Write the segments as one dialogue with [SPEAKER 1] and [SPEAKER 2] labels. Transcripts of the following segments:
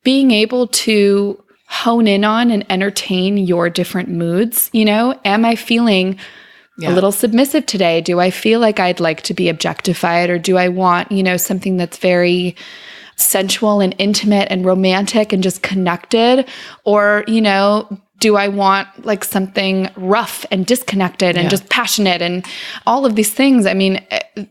[SPEAKER 1] being able to hone in on and entertain your different moods. Am I feeling a little submissive today? Do I feel like I'd like to be objectified, or do I want, something that's very sensual and intimate and romantic and just connected? Or, do I want like something rough and disconnected and just passionate and all of these things? I mean,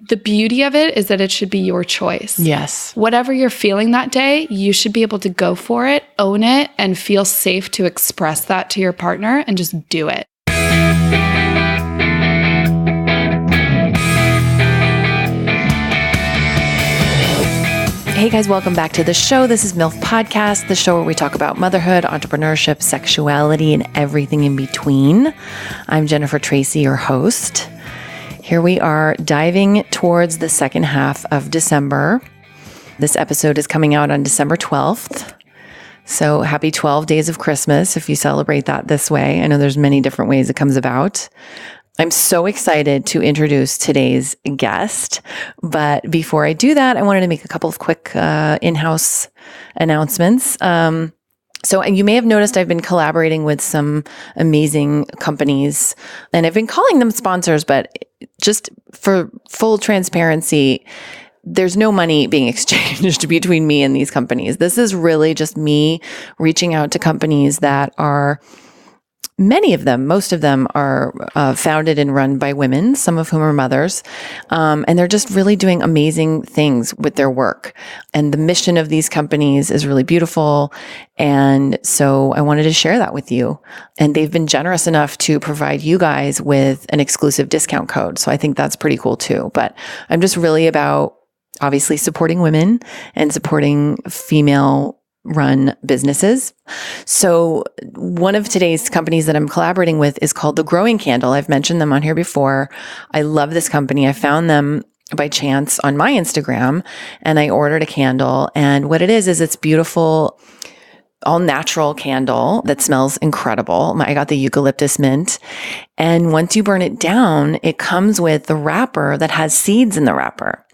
[SPEAKER 1] the beauty of it is that it should be your choice.
[SPEAKER 2] Yes.
[SPEAKER 1] Whatever you're feeling that day, you should be able to go for it, own it, and feel safe to express that to your partner and just do it.
[SPEAKER 2] Hey guys, welcome back to the show. This is MILF Podcast, the show where we talk about motherhood, entrepreneurship, sexuality, and everything in between. I'm Jennifer Tracy, your host. Here we are diving towards the second half of December. This episode is coming out on December 12th. So happy 12 days of Christmas if you celebrate that this way. I know there's many different ways it comes about. I'm so excited to introduce today's guest. But before I do that, I wanted to make a couple of quick in-house announcements. So you may have noticed I've been collaborating with some amazing companies, and I've been calling them sponsors, but just for full transparency, there's no money being exchanged between me and these companies. This is really just me reaching out to companies that are most of them are founded and run by women, some of whom are mothers. And they're just really doing amazing things with their work. And the mission of these companies is really beautiful. And so I wanted to share that with you. And they've been generous enough to provide you guys with an exclusive discount code. So I think that's pretty cool too. But I'm just really about obviously supporting women and supporting female-run businesses. So one of today's companies that I'm collaborating with is called The Growing Candle. I've mentioned them on here before. I love this company. I found them by chance on my Instagram, and I ordered a candle. And what it is it's beautiful, all natural candle that smells incredible. I got the eucalyptus mint. And once you burn it down, it comes with the wrapper that has seeds in the wrapper.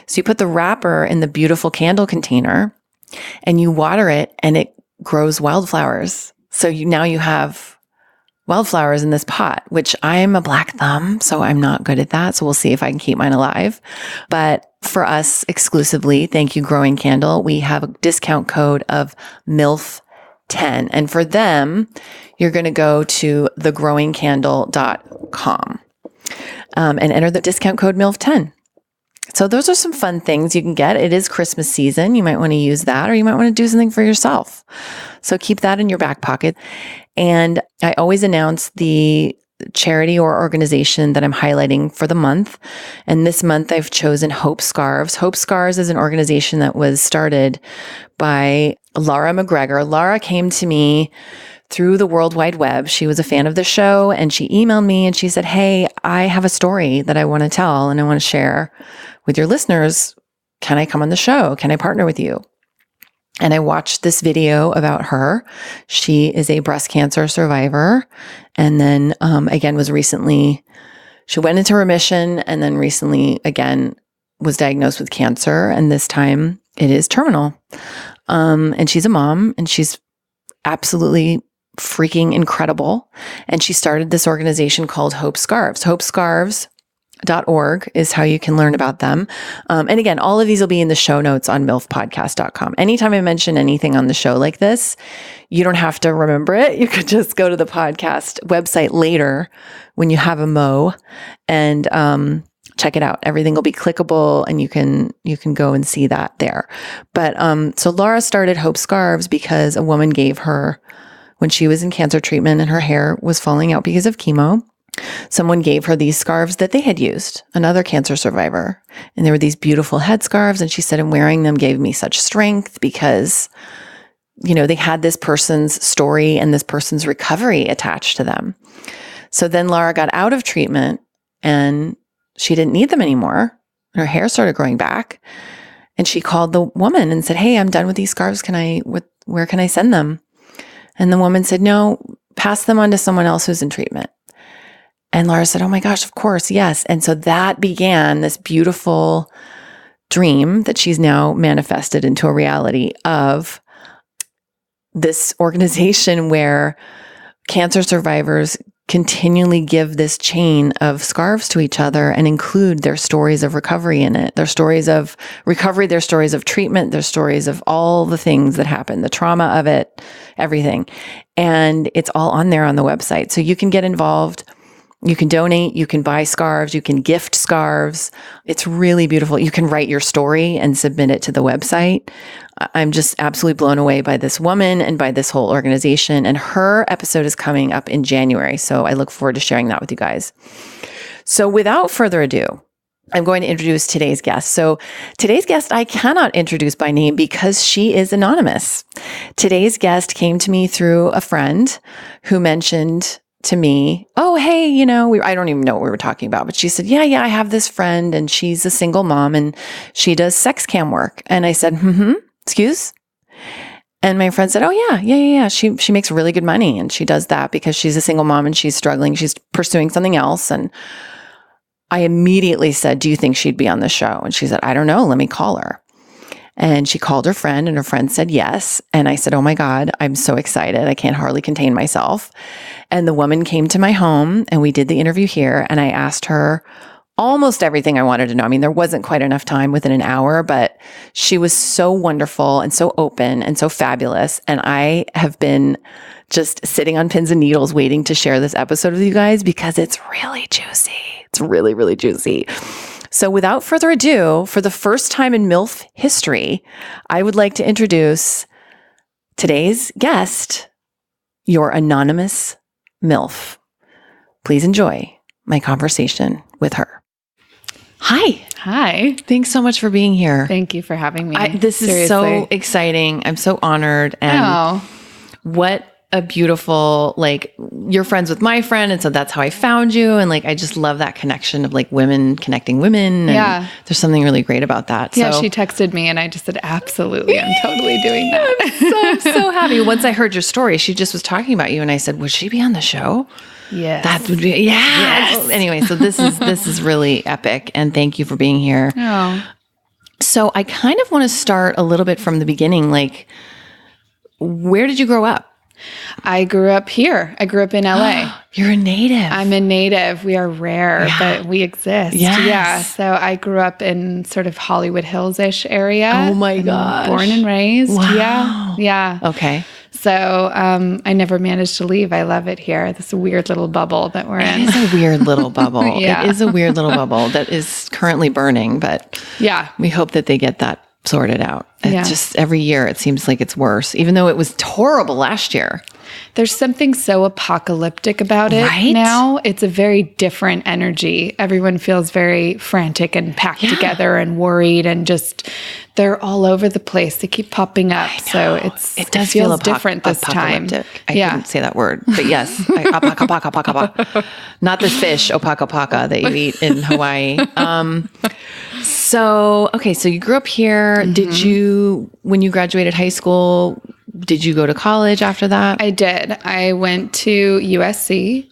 [SPEAKER 2] So you put the wrapper in the beautiful candle container and you water it, and it grows wildflowers. So now you have wildflowers in this pot, which I'm a black thumb, so I'm not good at that. So we'll see if I can keep mine alive. But for us exclusively, thank you, Growing Candle, we have a discount code of MILF10. And for them, you're going to go to thegrowingcandle.com and enter the discount code MILF10. So those are some fun things you can get. It is Christmas season. You might want to use that, or you might want to do something for yourself. So keep that in your back pocket. And I always announce the charity or organization that I'm highlighting for the month. And this month I've chosen Hope Scarves. Hope Scarves is an organization that was started by Laura McGregor. Laura came to me through the World Wide Web. She was a fan of the show, and she emailed me and she said, "Hey, I have a story that I want to tell and I want to share with your listeners. Can I come on the show? Can I partner with you?" And I watched this video about her. She is a breast cancer survivor. And then, again, she went into remission, and then recently again was diagnosed with cancer. And this time it is terminal. And she's a mom, and she's absolutely freaking incredible. And she started this organization called Hope Scarves. HopeScarves.org is how you can learn about them. And again, all of these will be in the show notes on milfpodcast.com. Anytime I mention anything on the show like this, you don't have to remember it. You could just go to the podcast website later when you have a mo and check it out. Everything will be clickable, and you can go and see that there. But so Laura started Hope Scarves because a woman gave her, when she was in cancer treatment and her hair was falling out because of chemo, someone gave her these scarves that they had used, another cancer survivor. And there were these beautiful head scarves. And she said, and wearing them gave me such strength because, they had this person's story and this person's recovery attached to them. So then Laura got out of treatment and she didn't need them anymore. Her hair started growing back. And she called the woman and said, "Hey, I'm done with these scarves. Where can I send them?" And the woman said, "No, pass them on to someone else who's in treatment." And Laura said, "Oh my gosh, of course, yes." And so that began this beautiful dream that she's now manifested into a reality of this organization where cancer survivors continually give this chain of scarves to each other and include their stories of recovery in it, their stories of recovery, their stories of treatment, their stories of all the things that happen, the trauma of it, everything. And it's all on there on the website. So you can get involved. You can donate, you can buy scarves, you can gift scarves. It's really beautiful. You can write your story and submit it to the website. I'm just absolutely blown away by this woman and by this whole organization. And her episode is coming up in January. So I look forward to sharing that with you guys. So without further ado, I'm going to introduce today's guest. So today's guest, I cannot introduce by name because she is anonymous. Today's guest came to me through a friend who mentioned to me, oh, hey, I don't even know what we were talking about, but she said, yeah, I have this friend and she's a single mom and she does sex cam work. And I said, excuse? And my friend said, oh, yeah. She makes really good money and she does that because she's a single mom and she's struggling. She's pursuing something else. And I immediately said, do you think she'd be on the show? And she said, I don't know. Let me call her. And she called her friend and her friend said yes. And I said, oh my God, I'm so excited. I can't hardly contain myself. And the woman came to my home and we did the interview here. And I asked her almost everything I wanted to know. I mean, there wasn't quite enough time within an hour, but she was so wonderful and so open and so fabulous. And I have been just sitting on pins and needles waiting to share this episode with you guys because it's really juicy. It's really, really juicy. So without further ado, for the first time in MILF history, I would like to introduce today's guest, your Anonymous MILF. Please enjoy my conversation with her. Hi.
[SPEAKER 1] Hi.
[SPEAKER 2] Thanks so much for being here.
[SPEAKER 1] Thank you for having me.
[SPEAKER 2] This is so exciting. I'm so honored. And what a beautiful, you're friends with my friend. And so that's how I found you. And I just love that connection of women connecting women. And there's something really great about that.
[SPEAKER 1] Yeah, she texted me and I just said, absolutely. I'm totally doing that.
[SPEAKER 2] I'm so happy. Once I heard your story, she just was talking about you. And I said, would she be on the show?
[SPEAKER 1] Yes.
[SPEAKER 2] That would be, yes. Anyway, so this is really epic. And thank you for being here.
[SPEAKER 1] Oh.
[SPEAKER 2] So I kind of want to start a little bit from the beginning. Where did you grow up?
[SPEAKER 1] I grew up here. I grew up in LA.
[SPEAKER 2] You're a native.
[SPEAKER 1] I'm a native. We are rare, but we exist.
[SPEAKER 2] Yes.
[SPEAKER 1] Yeah. So I grew up in sort of Hollywood Hills-ish area.
[SPEAKER 2] Oh my gosh.
[SPEAKER 1] Born and raised.
[SPEAKER 2] Wow.
[SPEAKER 1] Yeah.
[SPEAKER 2] Okay.
[SPEAKER 1] So I never managed to leave. I love it here. This weird little bubble that we're in.
[SPEAKER 2] It is a weird little bubble.
[SPEAKER 1] Yeah.
[SPEAKER 2] It is a weird little bubble that is currently burning, but we hope that they get that sorted out. Just every year it seems like it's worse, even though it was horrible last year.
[SPEAKER 1] There's something so apocalyptic about it now. It's a very different energy. Everyone feels very frantic and packed together and worried and just, they're all over the place. They keep popping up. So it
[SPEAKER 2] does
[SPEAKER 1] feel
[SPEAKER 2] feel
[SPEAKER 1] different this time.
[SPEAKER 2] I couldn't say that word, but yes. Not the fish, opaka that you eat in Hawaii. So you grew up here. Mm-hmm. Did you, when you graduated high school, did you go to college after that?
[SPEAKER 1] I did. I went to USC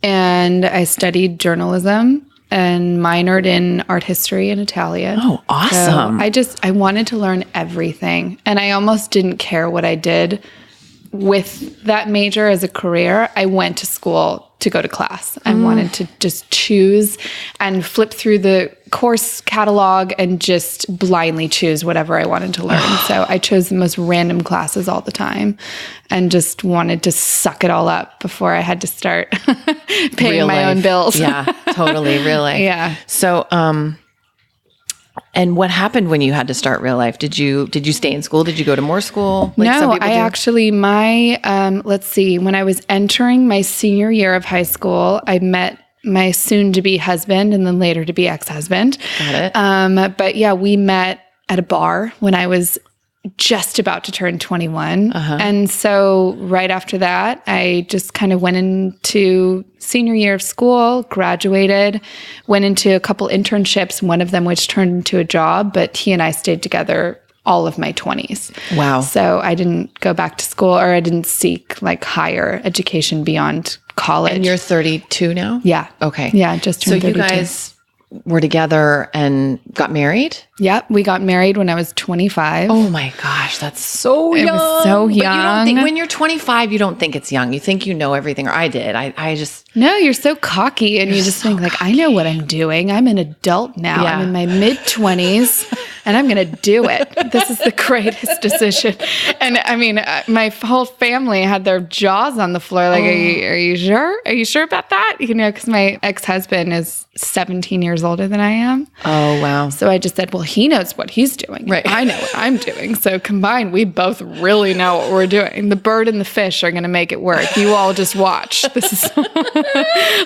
[SPEAKER 1] and I studied journalism and minored in art history and Italian.
[SPEAKER 2] Oh, awesome.
[SPEAKER 1] So I wanted to learn everything. And I almost didn't care what I did with that major as a career. I went to school to go to class. I wanted to just choose and flip through the course catalog and just blindly choose whatever I wanted to learn. So I chose the most random classes all the time and just wanted to suck it all up before I had to start paying my own bills.
[SPEAKER 2] Yeah, totally. Real life.
[SPEAKER 1] Yeah.
[SPEAKER 2] So, and what happened when you had to start real life? Did you stay in school? Did you go to more school?
[SPEAKER 1] No, I actually, let's see, when I was entering my senior year of high school, I met my soon-to-be husband and then later to be ex-husband.
[SPEAKER 2] Got it.
[SPEAKER 1] But yeah, we met at a bar when I was just about to turn 21. And so right after that, I just kind of went into senior year of school, graduated, went into a couple internships, one of them which turned into a job, but he and I stayed together all of my 20s.
[SPEAKER 2] Wow.
[SPEAKER 1] So I didn't go back to school or I didn't seek higher education beyond college.
[SPEAKER 2] And you're 32 now?
[SPEAKER 1] Yeah.
[SPEAKER 2] Okay.
[SPEAKER 1] Yeah, just turned 32.
[SPEAKER 2] So you guys were together and got married?
[SPEAKER 1] Yep. We got married when I was 25.
[SPEAKER 2] Oh my gosh, that's so young.
[SPEAKER 1] It was so
[SPEAKER 2] But you
[SPEAKER 1] young.
[SPEAKER 2] don't think, when you're 25, you don't think it's young. You think you know everything. Or I did. I just...
[SPEAKER 1] No, you're so cocky and you just think like, I know what I'm doing. I'm an adult now.
[SPEAKER 2] Yeah.
[SPEAKER 1] I'm in my mid-20s and I'm going to do it. This is the greatest decision. And I mean, my whole family had their jaws on the floor. Like, are you sure? Are you sure about that? You know, because my ex-husband is 17 years older than I am.
[SPEAKER 2] Oh, wow.
[SPEAKER 1] So I just said, well, he knows what he's doing.
[SPEAKER 2] Right.
[SPEAKER 1] I know what I'm doing. So combined, we both really know what we're doing. The bird and the fish are going to make it work. You all just watch. This is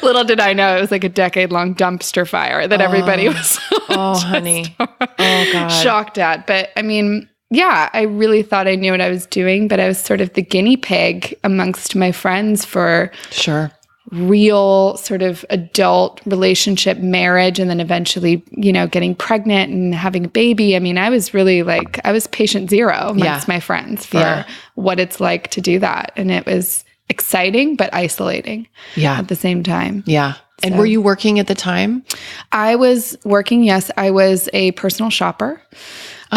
[SPEAKER 1] little did I know it was like a decade-long dumpster fire that everybody was
[SPEAKER 2] honey. Oh, God.
[SPEAKER 1] shocked at. But I mean, yeah, I really thought I knew what I was doing, but I was sort of the guinea pig amongst my friends for
[SPEAKER 2] Sure.
[SPEAKER 1] real sort of adult relationship, marriage, and then eventually, you know, getting pregnant and having a baby. I mean, I was really like, I was patient zero amongst my friends for what it's like to do that. And it was exciting, but isolating at the same time.
[SPEAKER 2] Yeah. And were you working at the time?
[SPEAKER 1] I was working, yes. I was a personal shopper. So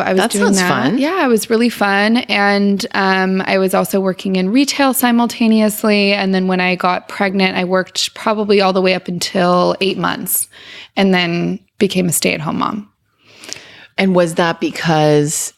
[SPEAKER 1] I was doing that.
[SPEAKER 2] Fun.
[SPEAKER 1] Yeah, it was really fun. And I was also working in retail simultaneously. And then when I got pregnant, I worked probably all the way up until 8 months and then became a stay-at-home mom.
[SPEAKER 2] And was that because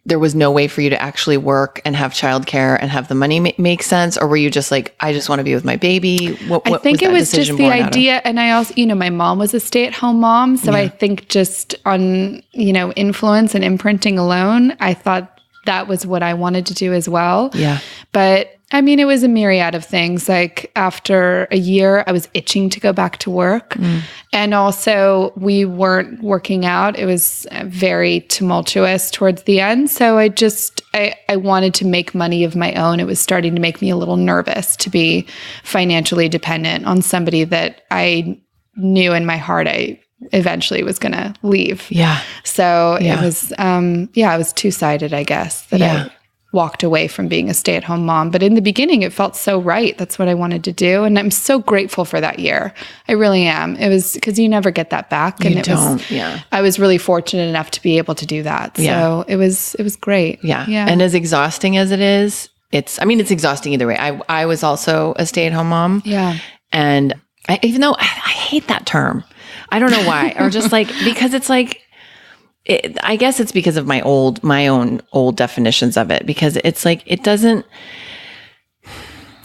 [SPEAKER 2] there was no way for you to actually work and have childcare and have the money make sense? Or were you just like, I just want to be with my baby?
[SPEAKER 1] I think it was just the idea. And I also, you know, my mom was a stay-at-home mom. So I think just on, you know, influence and imprinting alone, I thought that was what I wanted to do as well.
[SPEAKER 2] Yeah.
[SPEAKER 1] But I mean, it was a myriad of things. Like after a year, I was itching to go back to work. And also we weren't working out. It was very tumultuous towards the end. So I wanted to make money of my own. It was starting to make me a little nervous to be financially dependent on somebody that I knew in my heart I eventually was going to leave.
[SPEAKER 2] Yeah.
[SPEAKER 1] So it was, it was two-sided, I guess, that I walked away from being a stay-at-home mom. But in the beginning, it felt so right. That's what I wanted to do. And I'm so grateful for that year. I really am. It was because you never get that back. And I was really fortunate enough to be able to do that. So it was great.
[SPEAKER 2] Yeah. And as exhausting as it is, it's exhausting either way. I was also a stay-at-home mom. Yeah. And even though I hate that term, I don't know why, or just like, because it's like, I guess it's because of my own old definitions of it, because it's like, it doesn't.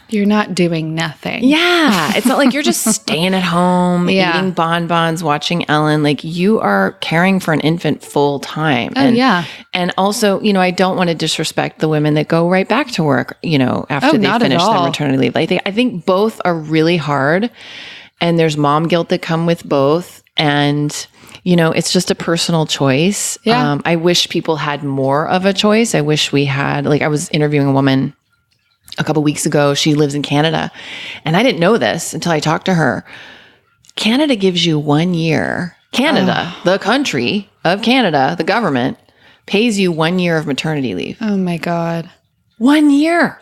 [SPEAKER 1] You're not doing nothing.
[SPEAKER 2] Yeah. It's not like you're just staying at home, eating bonbons, watching Ellen. Like you are caring for an infant full time. And also, you know, I don't want to disrespect the women that go right back to work, you know, after they finish their maternity leave. I think both are really hard, and there's mom guilt that come with both. And, you know, it's just a personal choice. Yeah. I wish people had more of a choice. I wish we had, like, I was interviewing a woman a couple weeks ago. She lives in Canada, and I didn't know this until I talked to her. Canada gives you 1 year. Canada, the country of Canada, the government pays you 1 year of maternity leave.
[SPEAKER 1] Oh my God.
[SPEAKER 2] 1 year.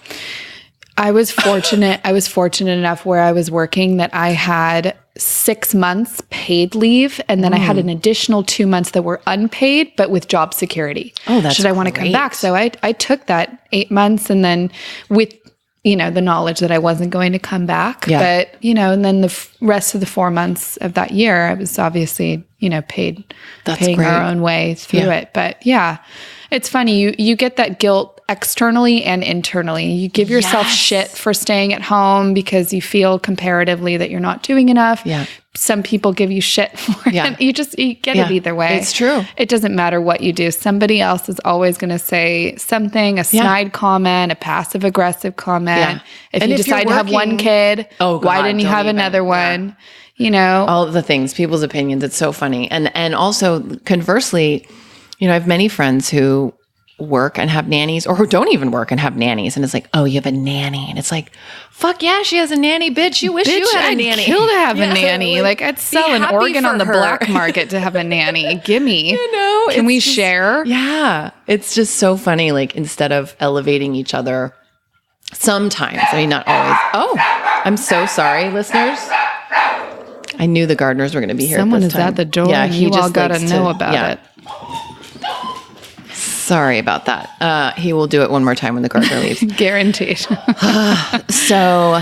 [SPEAKER 1] I was fortunate. I was fortunate enough where I was working that I had 6 months paid leave, and then I had an additional 2 months that were unpaid, but with job security.
[SPEAKER 2] Oh, that's
[SPEAKER 1] should I want to come back? So I took that 8 months, and then with, you know, the knowledge that I wasn't going to come back. Yeah. But, you know, and then the rest of the 4 months of that year, I was obviously, you know, paying our own way through it. But yeah, it's funny. You get that guilt externally and internally. You give yourself shit for staying at home because you feel comparatively that you're not doing enough. Yeah. Some people give you shit for it. You get it either way.
[SPEAKER 2] It's true.
[SPEAKER 1] It doesn't matter what you do. Somebody else is always going to say something, a snide comment, a passive aggressive comment. Yeah. If you decide to have one kid, why didn't you have another one? Yeah. You know,
[SPEAKER 2] all of the things, people's opinions. It's so funny. And also conversely, you know, I have many friends who work and have nannies, or who don't even work and have nannies. And it's like, oh, you have a nanny. And it's like, fuck yeah, she has a nanny, bitch. You wish you had a nanny.
[SPEAKER 1] I'd kill to have a nanny. Like I'd sell an organ on the black market to have a nanny. Gimme.
[SPEAKER 2] You know,
[SPEAKER 1] can we share?
[SPEAKER 2] Yeah. It's just so funny. Like instead of elevating each other sometimes, I mean, not always. Oh, I'm so sorry, listeners.
[SPEAKER 1] like,
[SPEAKER 2] I knew the gardeners were going to be here.
[SPEAKER 1] Someone
[SPEAKER 2] at this
[SPEAKER 1] is
[SPEAKER 2] time.
[SPEAKER 1] at the door.
[SPEAKER 2] Yeah,
[SPEAKER 1] And you all got to know about it.
[SPEAKER 2] Sorry about that. He will do it one more time when the gardener leaves.
[SPEAKER 1] Guaranteed.
[SPEAKER 2] So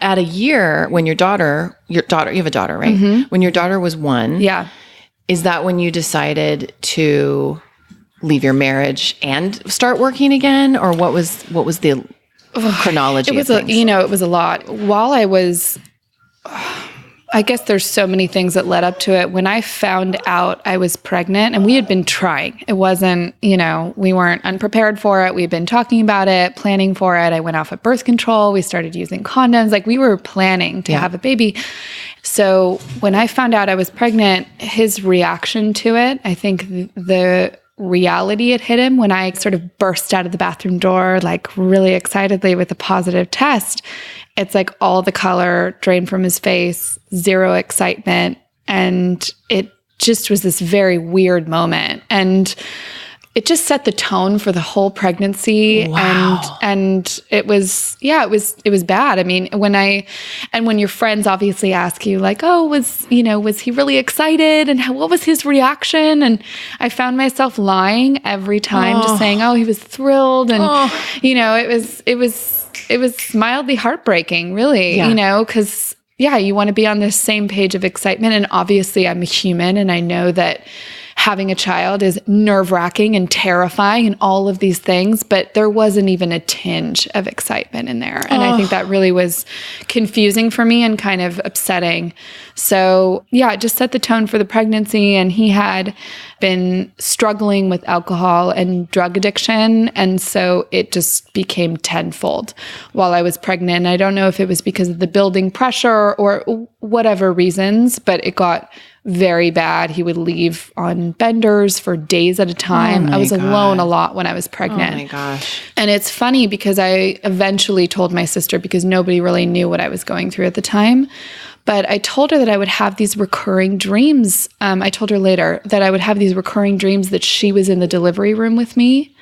[SPEAKER 2] at a year, when your daughter, you have a daughter, right? Mm-hmm. When your daughter was 1.
[SPEAKER 1] Yeah.
[SPEAKER 2] Is that when you decided to leave your marriage and start working again? Or what was the chronology of things?
[SPEAKER 1] It was a lot. While I was, I guess there's so many things that led up to it. When I found out I was pregnant, and we had been trying, it wasn't, we weren't unprepared for it. We'd been talking about it, planning for it. I went off of birth control. We started using condoms. Like, we were planning to have a baby. So when I found out I was pregnant, his reaction to it, I think the reality it hit him when I sort of burst out of the bathroom door, like really excitedly with a positive test. It's like all the color drained from his face, zero excitement. And it just was this very weird moment. And it just set the tone for the whole pregnancy.
[SPEAKER 2] Wow.
[SPEAKER 1] And it was bad. I mean, when your friends obviously ask you like, oh, was he really excited? And what was his reaction? And I found myself lying every time, just saying, oh, he was thrilled. And, it was mildly heartbreaking, really, because you want to be on this same page of excitement. And obviously I'm a human, and I know that having a child is nerve-wracking and terrifying and all of these things, but there wasn't even a tinge of excitement in there. And I think that really was confusing for me and kind of upsetting. So it just set the tone for the pregnancy. And he had been struggling with alcohol and drug addiction. And so it just became tenfold while I was pregnant. I don't know if it was because of the building pressure or whatever reasons, but it got very bad. He would leave on benders for days at a time. I was alone a lot when I was pregnant.
[SPEAKER 2] Oh my gosh.
[SPEAKER 1] And it's funny because I eventually told my sister, because nobody really knew what I was going through at the time. But I told her that I would have these recurring dreams. I told her later that I would have these recurring dreams that she was in the delivery room with me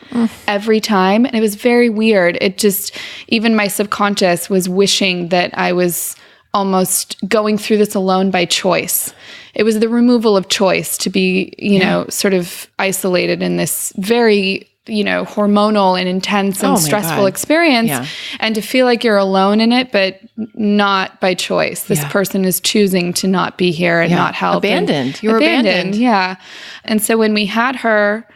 [SPEAKER 1] every time. And it was very weird. It just, even my subconscious was wishing that I was almost going through this alone by choice. It was the removal of choice to be, sort of isolated in this very, hormonal and intense and stressful experience. Yeah. And to feel like you're alone in it, but not by choice. This person is choosing to not be here and not help.
[SPEAKER 2] Abandoned. You were abandoned.
[SPEAKER 1] Yeah. And so when we had her,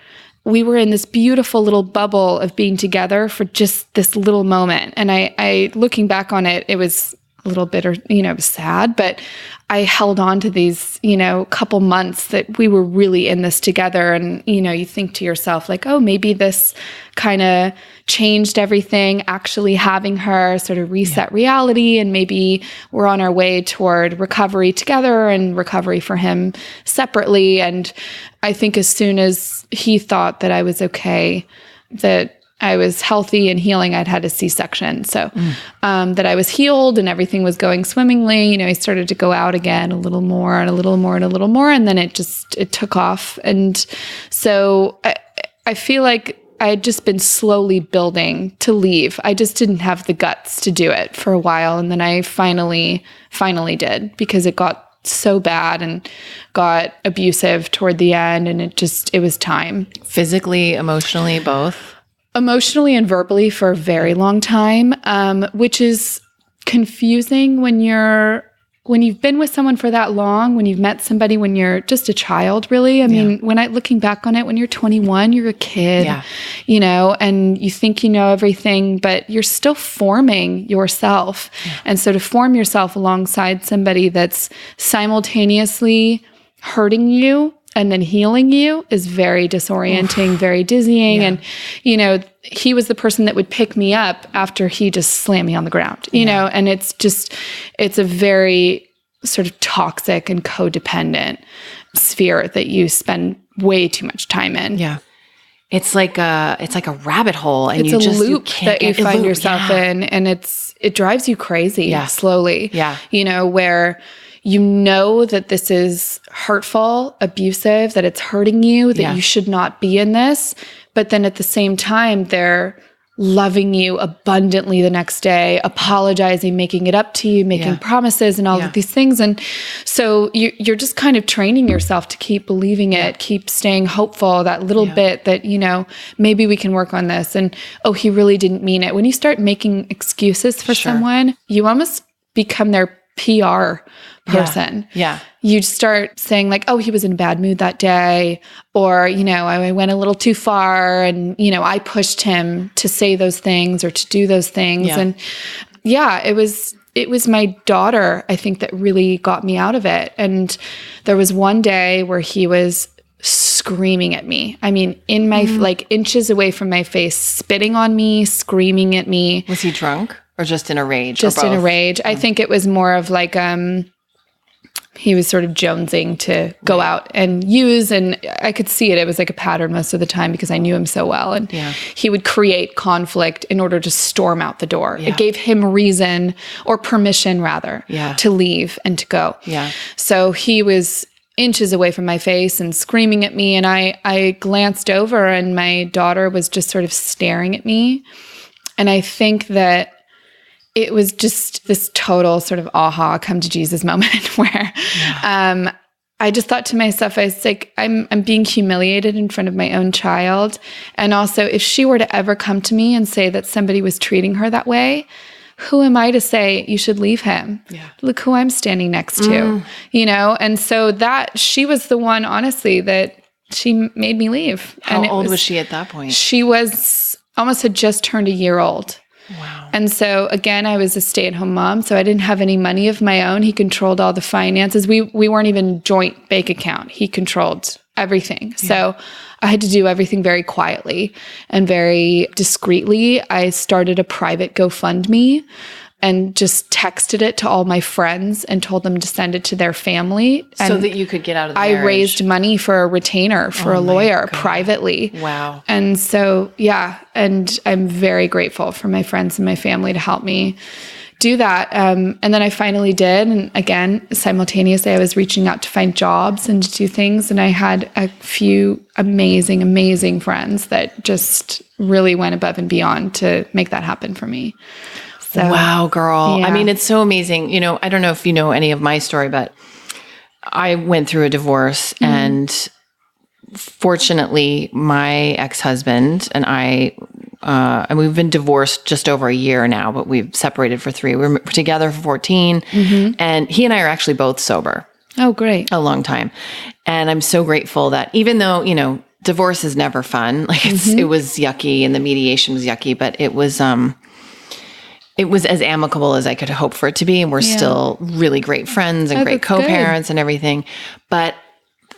[SPEAKER 1] we were in this beautiful little bubble of being together for just this little moment. And I looking back on it, it was a little bitter, it was sad, but I held on to these, couple months that we were really in this together. And, you think to yourself like, oh, maybe this kind of changed everything, actually having her sort of reset reality. And maybe we're on our way toward recovery together and recovery for him separately. And I think as soon as he thought that I was okay, that I was healthy and healing, I'd had a C-section. So that I was healed and everything was going swimmingly. I started to go out again a little more and a little more and a little more. And then it took off. And so I feel like I had just been slowly building to leave. I just didn't have the guts to do it for a while. And then I finally did, because it got so bad and got abusive toward the end. And it was time.
[SPEAKER 2] Physically, emotionally, both?
[SPEAKER 1] Emotionally and verbally for a very long time, which is confusing when you've been with someone for that long, when you've met somebody when you're just a child, really. I mean, looking back on it, when you're 21, you're a kid, and you think you know everything, but you're still forming yourself. Yeah. And so to form yourself alongside somebody that's simultaneously hurting you and then healing you is very disorienting, very dizzying. And, he was the person that would pick me up after he just slammed me on the ground, and it's a very sort of toxic and codependent sphere that you spend way too much time in. Yeah.
[SPEAKER 2] It's like a rabbit hole, and
[SPEAKER 1] it's a loop that you find yourself in, and it drives you crazy slowly. Yeah. Where that this is hurtful, abusive, that it's hurting you, that you should not be in this. But then at the same time, they're loving you abundantly the next day, apologizing, making it up to you, making promises and all of these things. And so you're just kind of training yourself to keep believing it, keep staying hopeful, that little bit that, maybe we can work on this. And, oh, he really didn't mean it. When you start making excuses for someone, you almost become their PR person.
[SPEAKER 2] Yeah.
[SPEAKER 1] You start saying like, oh, he was in a bad mood that day, or, I went a little too far and, I pushed him to say those things or to do those things.
[SPEAKER 2] Yeah.
[SPEAKER 1] And it was my daughter, I think, that really got me out of it. And there was one day where he was screaming at me. I mean, in my, like inches away from my face, spitting on me, screaming at me.
[SPEAKER 2] Was he drunk or just in a rage?
[SPEAKER 1] Just in a rage. I think it was more of like, he was sort of jonesing to go out and use, and I could see it. It was like a pattern most of the time because I knew him so well. And he would create conflict in order to storm out the door. It gave him reason, or permission rather, to leave and to go. So he was inches away from my face and screaming at me. And I glanced over and my daughter was just sort of staring at me. And I think that it was just this total sort of aha, come to Jesus moment where I just thought to myself, I was like, I'm being humiliated in front of my own child. And also, if she were to ever come to me and say that somebody was treating her that way, who am I to say you should leave him? Look who I'm standing next to, And so that she was the one, honestly, that she made me leave.
[SPEAKER 2] How old was she at that point?
[SPEAKER 1] She was almost had just turned a year old.
[SPEAKER 2] Wow.
[SPEAKER 1] And so again, I was a stay-at-home mom, so I didn't have any money of my own. He controlled all the finances. We weren't even joint bank account. He controlled everything. So I had to do everything very quietly and very discreetly. I started a private GoFundMe and just texted it to all my friends and told them to send it to their family.
[SPEAKER 2] So that you could get out of the marriage.
[SPEAKER 1] I raised money for a retainer, for a lawyer privately.
[SPEAKER 2] Wow.
[SPEAKER 1] And so, and I'm very grateful for my friends and my family to help me do that. And then I finally did. And again, simultaneously, I was reaching out to find jobs and to do things. And I had a few amazing, amazing friends that just really went above and beyond to make that happen for me. So,
[SPEAKER 2] wow, girl. I mean, it's so amazing. I don't know if you know any of my story, but I went through a divorce and fortunately my ex-husband and I, and we've been divorced just over a year now, but we've separated for 3. We were together for 14 and he and I are actually both sober.
[SPEAKER 1] Oh, great.
[SPEAKER 2] A long time. And I'm so grateful that even though, divorce is never fun, like it was yucky and the mediation was yucky, but it was as amicable as I could hope for it to be. And we're still really great friends and great co-parents and everything. But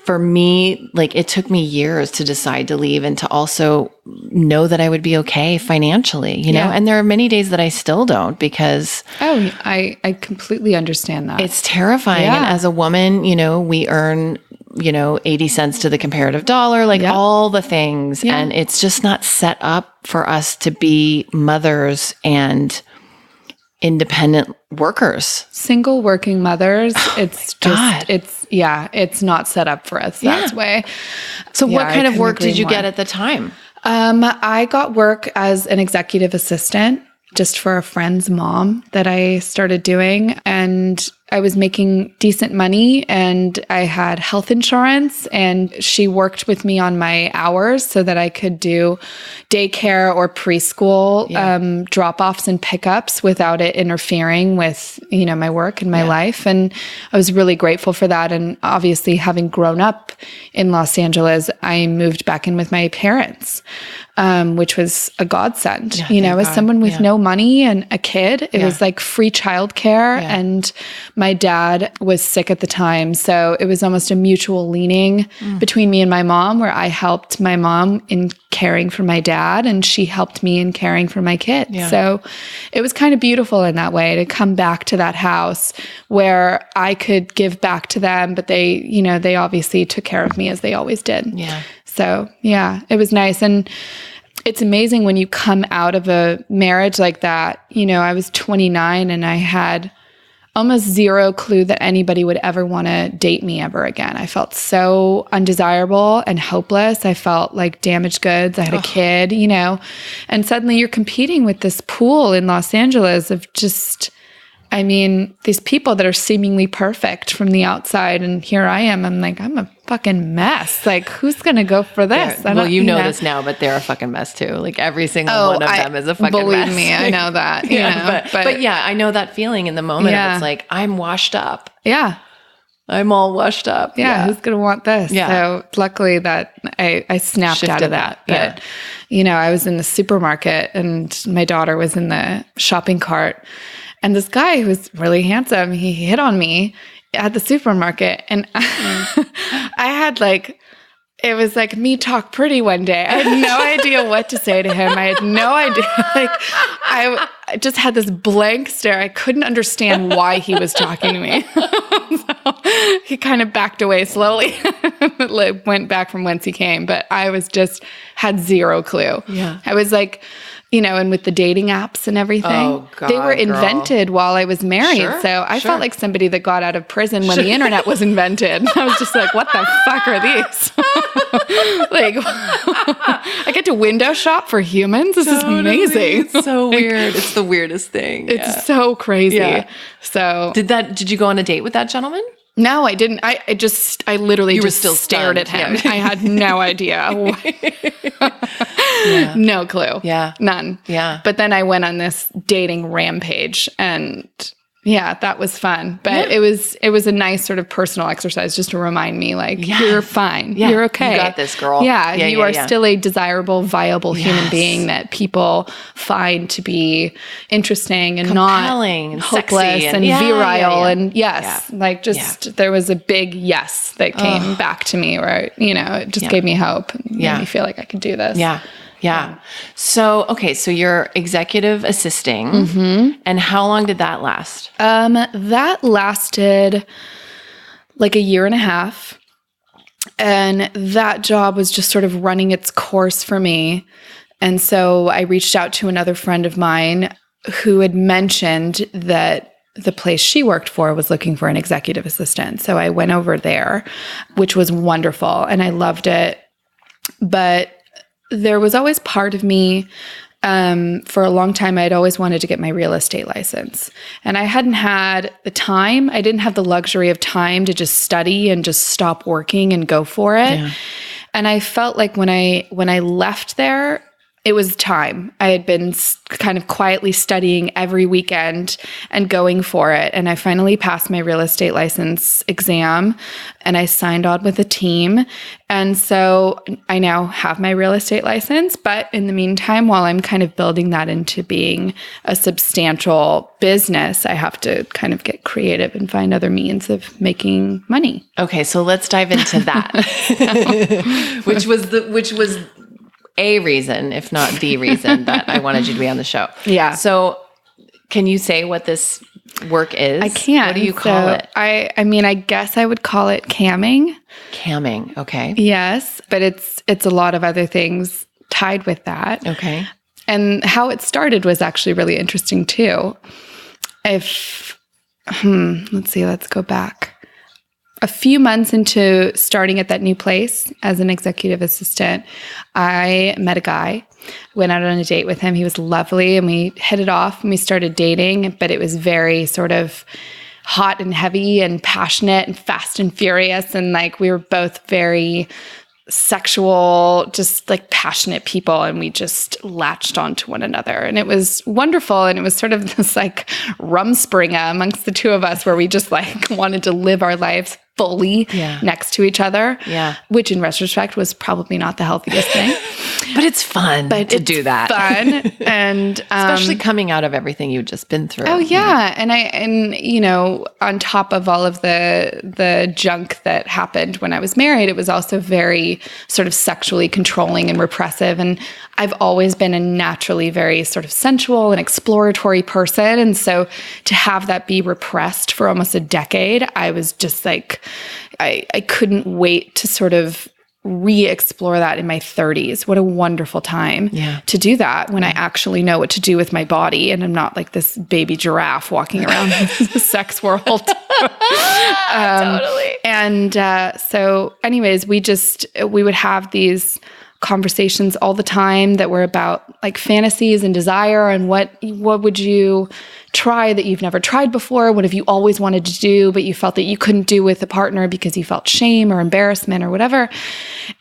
[SPEAKER 2] for me, like it took me years to decide to leave and to also know that I would be okay financially, you know? And there are many days that I still don't because...
[SPEAKER 1] Oh, I completely understand that.
[SPEAKER 2] It's terrifying. And as a woman, we earn... 80 cents to the comparative dollar, like all the things. And it's just not set up for us to be mothers and independent workers.
[SPEAKER 1] Single working mothers. It's just, it's not set up for us that way.
[SPEAKER 2] So what kind of work did you get at the time?
[SPEAKER 1] I got work as an executive assistant just for a friend's mom that I started doing. And I was making decent money and I had health insurance, and she worked with me on my hours so that I could do daycare or preschool drop-offs and pickups without it interfering with, my work and my life. And I was really grateful for that. And obviously, having grown up in Los Angeles, I moved back in with my parents, which was a godsend. As someone with no money and a kid, it was like free childcare. And my dad was sick at the time. So it was almost a mutual leaning between me and my mom, where I helped my mom in caring for my dad and she helped me in caring for my kids. So it was kind of beautiful in that way to come back to that house where I could give back to them, but they obviously took care of me as they always did. So it was nice. And it's amazing when you come out of a marriage like that. I was 29 and I had almost zero clue that anybody would ever want to date me ever again. I felt so undesirable and hopeless. I felt like damaged goods. I had a kid, you know, and suddenly you're competing with this pool in Los Angeles of just, I mean, these people that are seemingly perfect from the outside. And here I am. I'm like, I'm a fucking mess. Like, who's going to go for this?
[SPEAKER 2] Yeah. Well, you know this now, but they're a fucking mess too. Like every single one of them is a fucking mess.
[SPEAKER 1] Believe me, I know that. You know,
[SPEAKER 2] but yeah, I know that feeling in the moment. It's like, I'm washed up.
[SPEAKER 1] Yeah.
[SPEAKER 2] I'm all washed up.
[SPEAKER 1] Yeah. Who's going to want this? Yeah. So luckily that I snapped out of that. But, you know, I was in the supermarket and my daughter was in the shopping cart. And this guy who was really handsome, he hit on me at the supermarket. And I had like, it was like me talk pretty one day. I had no idea what to say to him. I had no idea. Like, I just had this blank stare. I couldn't understand why he was talking to me. So he kind of backed away slowly, went back from whence he came. But I was just, had zero clue.
[SPEAKER 2] Yeah.
[SPEAKER 1] I was like, you know, and with the dating apps and everything, they were invented while I was married. So I felt like somebody that got out of prison when the internet was invented. I was just like, what the fuck are these? Like, I get to window shop for humans? This is amazing.
[SPEAKER 2] It's so weird. It's the weirdest thing.
[SPEAKER 1] It's so crazy. Yeah. So
[SPEAKER 2] did you go on a date with that gentleman?
[SPEAKER 1] No, I didn't. I literally just
[SPEAKER 2] still
[SPEAKER 1] stared at him. I had no idea. No clue.
[SPEAKER 2] Yeah.
[SPEAKER 1] None.
[SPEAKER 2] Yeah.
[SPEAKER 1] But then I went on this dating rampage and yeah, that was fun. But it was a nice sort of personal exercise just to remind me like, you're fine. Yeah. You're okay.
[SPEAKER 2] You got this, girl.
[SPEAKER 1] Yeah. You are still a desirable, viable human being that people find to be interesting and
[SPEAKER 2] compelling,
[SPEAKER 1] not hopeless and virile. And like just there was a big yes that came back to me where, you know, it just gave me hope and made me feel like I could do this.
[SPEAKER 2] Yeah. So, okay. So you're executive assisting. Mm-hmm. And how long did that last?
[SPEAKER 1] That lasted like a year and a half. And that job was just sort of running its course for me. And so I reached out to another friend of mine who had mentioned that the place she worked for was looking for an executive assistant. So I went over there, which was wonderful. And I loved it. But there was always part of me, for a long time, I'd always wanted to get my real estate license. And I hadn't had the time. I didn't have the luxury of time to just study and just stop working and go for it. Yeah. And I felt like when I left there, it was time. I had been kind of quietly studying every weekend and going for it. And I finally passed my real estate license exam and I signed on with a team. And so I now have my real estate license. But in the meantime, while I'm kind of building that into being a substantial business, I have to kind of get creative and find other means of making money.
[SPEAKER 2] Okay, so let's dive into that. which was a reason, if not the reason, that I wanted you to be on the show.
[SPEAKER 1] Yeah.
[SPEAKER 2] So can you say what this work is?
[SPEAKER 1] I can't.
[SPEAKER 2] What do you call it?
[SPEAKER 1] I mean, I guess I would call it camming.
[SPEAKER 2] Camming, okay.
[SPEAKER 1] Yes, but it's a lot of other things tied with that.
[SPEAKER 2] Okay.
[SPEAKER 1] And how it started was actually really interesting too. Let's go back. A few months into starting at that new place as an executive assistant, I met a guy, went out on a date with him. He was lovely and we hit it off and we started dating, but it was very sort of hot and heavy and passionate and fast and furious. And like we were both very sexual, just like passionate people, and we just latched onto one another. And it was wonderful. And it was sort of this like rumspringa amongst the two of us where we just like wanted to live our lives fully next to each other, which in retrospect was probably not the healthiest thing.
[SPEAKER 2] But it's fun to do that.
[SPEAKER 1] Fun. And
[SPEAKER 2] especially coming out of everything you've just been through.
[SPEAKER 1] Oh yeah. And you know, on top of all of the junk that happened when I was married, it was also very sort of sexually controlling and repressive. And I've always been a naturally very sort of sensual and exploratory person. And so to have that be repressed for almost a decade, I was just like, I couldn't wait to sort of re-explore that in my 30s. What a wonderful time to do that when I actually know what to do with my body and I'm not like this baby giraffe walking around the sex world.
[SPEAKER 2] Totally.
[SPEAKER 1] And so anyways, we would have these conversations all the time that were about like fantasies and desire and what would you try that you've never tried before? What have you always wanted to do, but you felt that you couldn't do with a partner because you felt shame or embarrassment or whatever?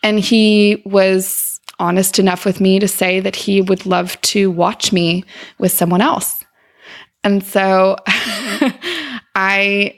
[SPEAKER 1] And he was honest enough with me to say that he would love to watch me with someone else. And so I'm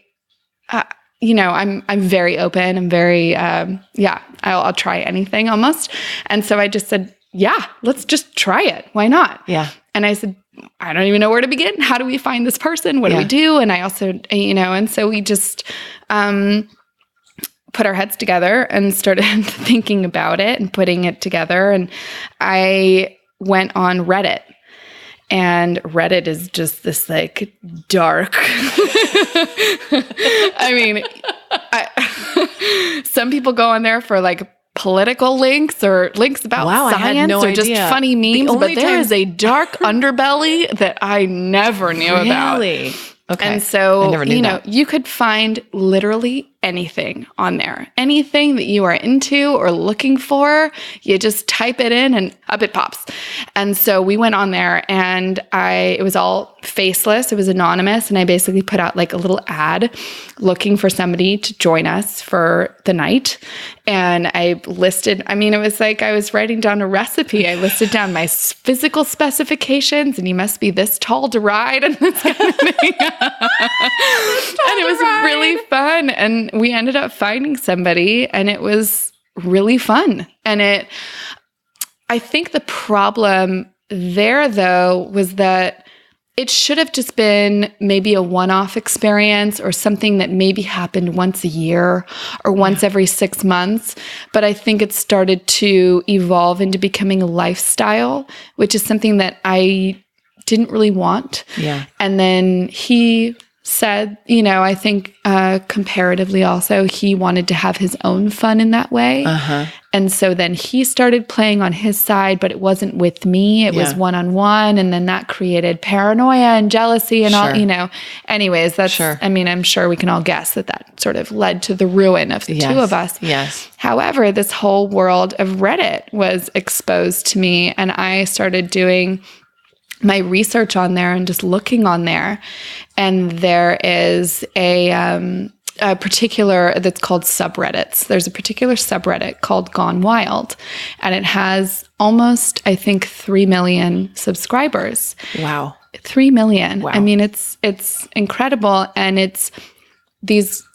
[SPEAKER 1] very open. I'm very, I'll try anything almost. And so I just said, yeah, let's just try it. Why not?
[SPEAKER 2] Yeah.
[SPEAKER 1] And I said, I don't even know where to begin. How do we find this person? What do we do? And I also, and so we just put our heads together and started thinking about it and putting it together. And I went on Reddit. And Reddit is just this like dark, some people go on there for like political links or links about science just funny memes, but there is a dark underbelly that I never knew about.
[SPEAKER 2] Really? Okay.
[SPEAKER 1] And so, you could find literally anything on there. Anything that you are into or looking for, you just type it in and up it pops. And so we went on there and it was all faceless. It was anonymous. And I basically put out like a little ad looking for somebody to join us for the night. And I listed, it was like I was writing down a recipe. I listed down my physical specifications and you must be this tall to ride and this kind of thing. And it was really fun. And we ended up finding somebody and it was really fun. And I think the problem there though was that it should have just been maybe a one-off experience or something that maybe happened once a year or once every 6 months. But I think it started to evolve into becoming a lifestyle, which is something that I didn't really want.
[SPEAKER 2] Yeah.
[SPEAKER 1] And then he said, I think comparatively also, he wanted to have his own fun in that way.
[SPEAKER 2] Uh-huh.
[SPEAKER 1] And so then he started playing on his side, but it wasn't with me. It was one-on-one. And then that created paranoia and jealousy and all, anyways, that's, I'm sure we can all guess that sort of led to the ruin of the two of us.
[SPEAKER 2] Yes.
[SPEAKER 1] However, this whole world of Reddit was exposed to me and I started doing my research on there and just looking on there. And there is a particular, that's called subreddits. There's a particular subreddit called Gone Wild, and it has almost, I think, 3 million subscribers.
[SPEAKER 2] Wow.
[SPEAKER 1] 3 million.
[SPEAKER 2] Wow.
[SPEAKER 1] It's incredible. And it's these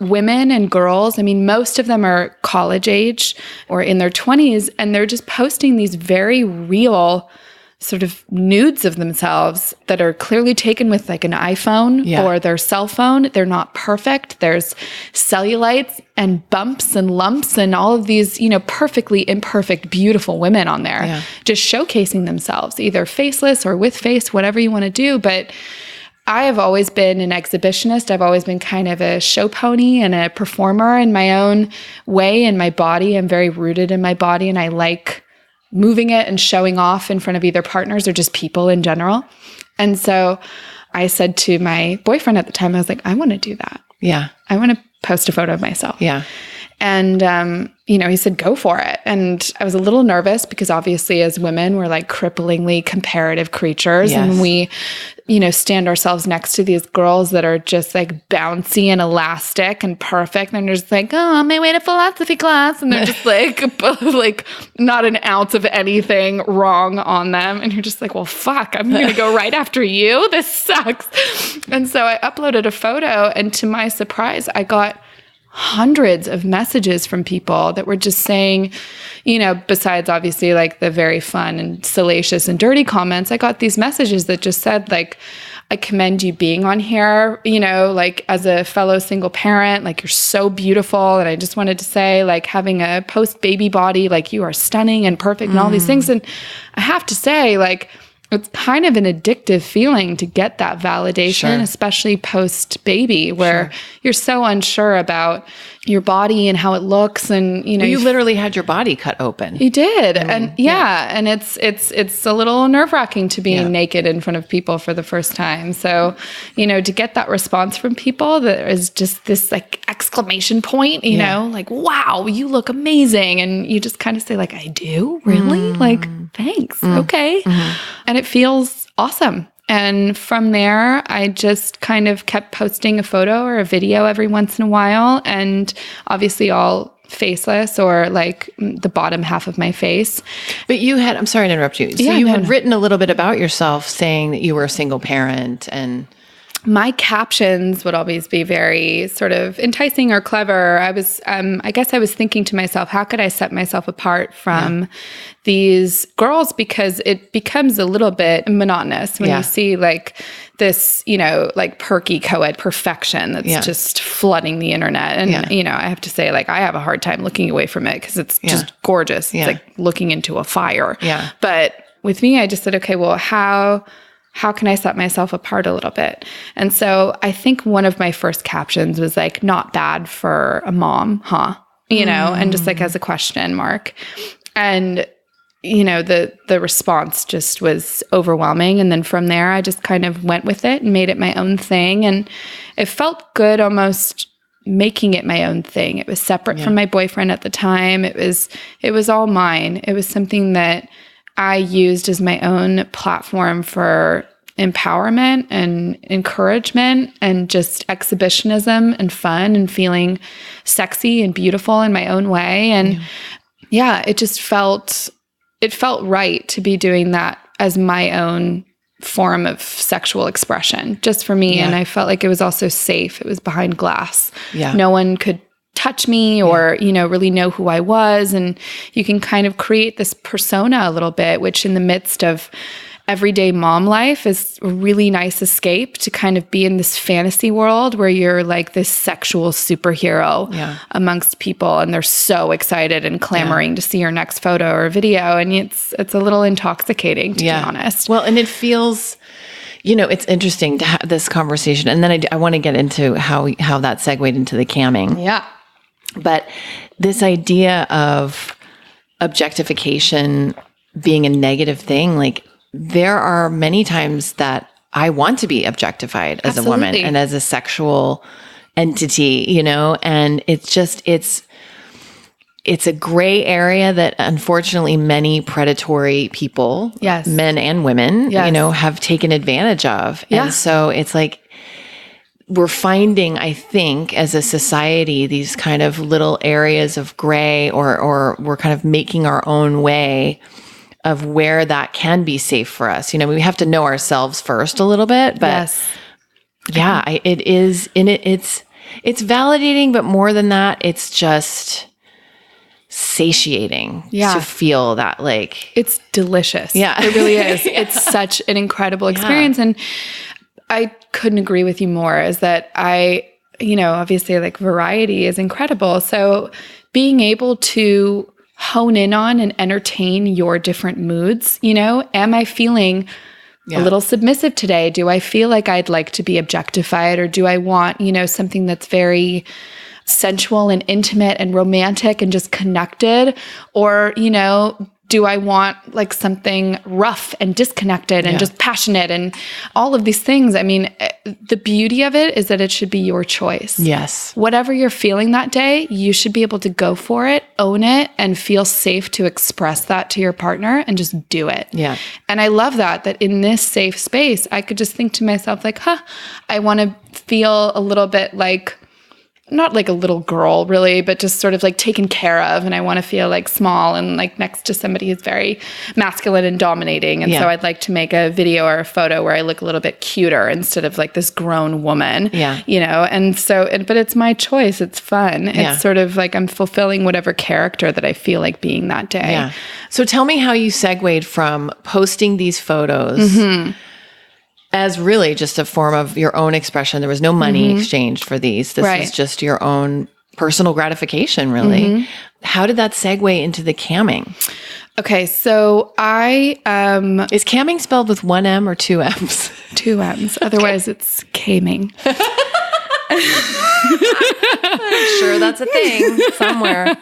[SPEAKER 1] women and girls, most of them are college age or in their 20s, and they're just posting these very real sort of nudes of themselves that are clearly taken with like an iPhone or their cell phone. They're not perfect. There's cellulites and bumps and lumps and all of these, perfectly imperfect, beautiful women on there just showcasing themselves, either faceless or with face, whatever you want to do. But I have always been an exhibitionist. I've always been kind of a show pony and a performer in my own way in my body. I'm very rooted in my body and I like moving it and showing off in front of either partners or just people in general. And so I said to my boyfriend at the time, I was like, I want to do that.
[SPEAKER 2] Yeah.
[SPEAKER 1] I want to post a photo of myself.
[SPEAKER 2] Yeah.
[SPEAKER 1] And, he said, go for it. And I was a little nervous because obviously as women, we're like cripplingly comparative creatures.
[SPEAKER 2] Yes.
[SPEAKER 1] And we, stand ourselves next to these girls that are just like bouncy and elastic and perfect. And they're just like, oh, on my way to philosophy class. And they're just like not an ounce of anything wrong on them. And you're just like, well, fuck, I'm going to go right after you. This sucks. And so I uploaded a photo and to my surprise, I got hundreds of messages from people that were just saying, besides obviously like the very fun and salacious and dirty comments, I got these messages that just said like, I commend you being on here, like as a fellow single parent, like you're so beautiful. And I just wanted to say like having a post-baby body, like you are stunning and perfect and all these things. And I have to say like, it's kind of an addictive feeling to get that validation, especially post-baby, where you're so unsure about, your body and how it looks, and
[SPEAKER 2] you literally had your body cut open.
[SPEAKER 1] You did. And and it's a little nerve-wracking to be naked in front of people for the first time. So, to get that response from people, that is just this like exclamation point, you know, like, wow, you look amazing. And you just kind of say like, I do? Really? Like, thanks. Okay. And it feels awesome. And from there, I just kind of kept posting a photo or a video every once in a while, and obviously all faceless, or like the bottom half of my face.
[SPEAKER 2] But I'm sorry to interrupt you. So you had written a little bit about yourself, saying that you were a single parent, and
[SPEAKER 1] my captions would always be very sort of enticing or clever. I guess I was thinking to myself, how could I set myself apart from these girls? Because it becomes a little bit monotonous when you see like this, like perky co-ed perfection that's just flooding the internet. And, I have to say, like, I have a hard time looking away from it because it's just gorgeous. It's like looking into a fire. Yeah. But with me, I just said, okay, well, how can I set myself apart a little bit? And so I think one of my first captions was like, not bad for a mom, huh? And just like as a question mark. And, the response just was overwhelming. And then from there, I just kind of went with it and made it my own thing. And it felt good almost making it my own thing. It was separate from my boyfriend at the time. It was all mine. It was something that I used as my own platform for empowerment and encouragement and just exhibitionism and fun and feeling sexy and beautiful in my own way. And it just felt right to be doing that as my own form of sexual expression just for me. And I felt like it was also safe. It was behind glass. No one could touch me or, really know who I was. And you can kind of create this persona a little bit, which in the midst of everyday mom life is a really nice escape to kind of be in this fantasy world where you're like this sexual superhero amongst people. And they're so excited and clamoring to see your next photo or video. And it's a little intoxicating, to be honest.
[SPEAKER 2] Well, and it feels... it's interesting to have this conversation. And then I want to get into how that segued into the camming.
[SPEAKER 1] Yeah.
[SPEAKER 2] But this idea of objectification being a negative thing, like there are many times that I want to be objectified as a woman and as a sexual entity, and it's a gray area that unfortunately many predatory people, men and women, have taken advantage of. And so it's like, we're finding, I think, as a society, these kind of little areas of gray, or we're kind of making our own way of where that can be safe for us. We have to know ourselves first a little bit, but it is, and it's validating, but more than that, it's just satiating to feel that, like,
[SPEAKER 1] it's delicious. Yeah, it really is. It's such an incredible experience. And I couldn't agree with you more, is that obviously like variety is incredible. So being able to hone in on and entertain your different moods, am I feeling a little submissive today? Do I feel like I'd like to be objectified, or do I want, something that's very sensual and intimate and romantic and just connected? Or, do I want like something rough and disconnected and just passionate and all of these things? I mean, the beauty of it is that it should be your choice.
[SPEAKER 2] Yes.
[SPEAKER 1] Whatever you're feeling that day, you should be able to go for it, own it, and feel safe to express that to your partner and just do it.
[SPEAKER 2] Yeah.
[SPEAKER 1] And I love that in this safe space, I could just think to myself like, I want to feel a little bit like, not like a little girl really, but just sort of like taken care of. And I want to feel like small and like next to somebody who's very masculine and dominating. And so I'd like to make a video or a photo where I look a little bit cuter instead of like this grown woman, And so, but it's my choice. It's fun. It's sort of like I'm fulfilling whatever character that I feel like being that day.
[SPEAKER 2] Yeah. So tell me how you segued from posting these photos as really just a form of your own expression. There was no money exchanged for these. This is just your own personal gratification, really. How did that segue into the camming?
[SPEAKER 1] Okay, so
[SPEAKER 2] Is camming spelled with one M or two M's?
[SPEAKER 1] Two M's. Otherwise, it's caming.
[SPEAKER 2] I'm sure that's a thing somewhere.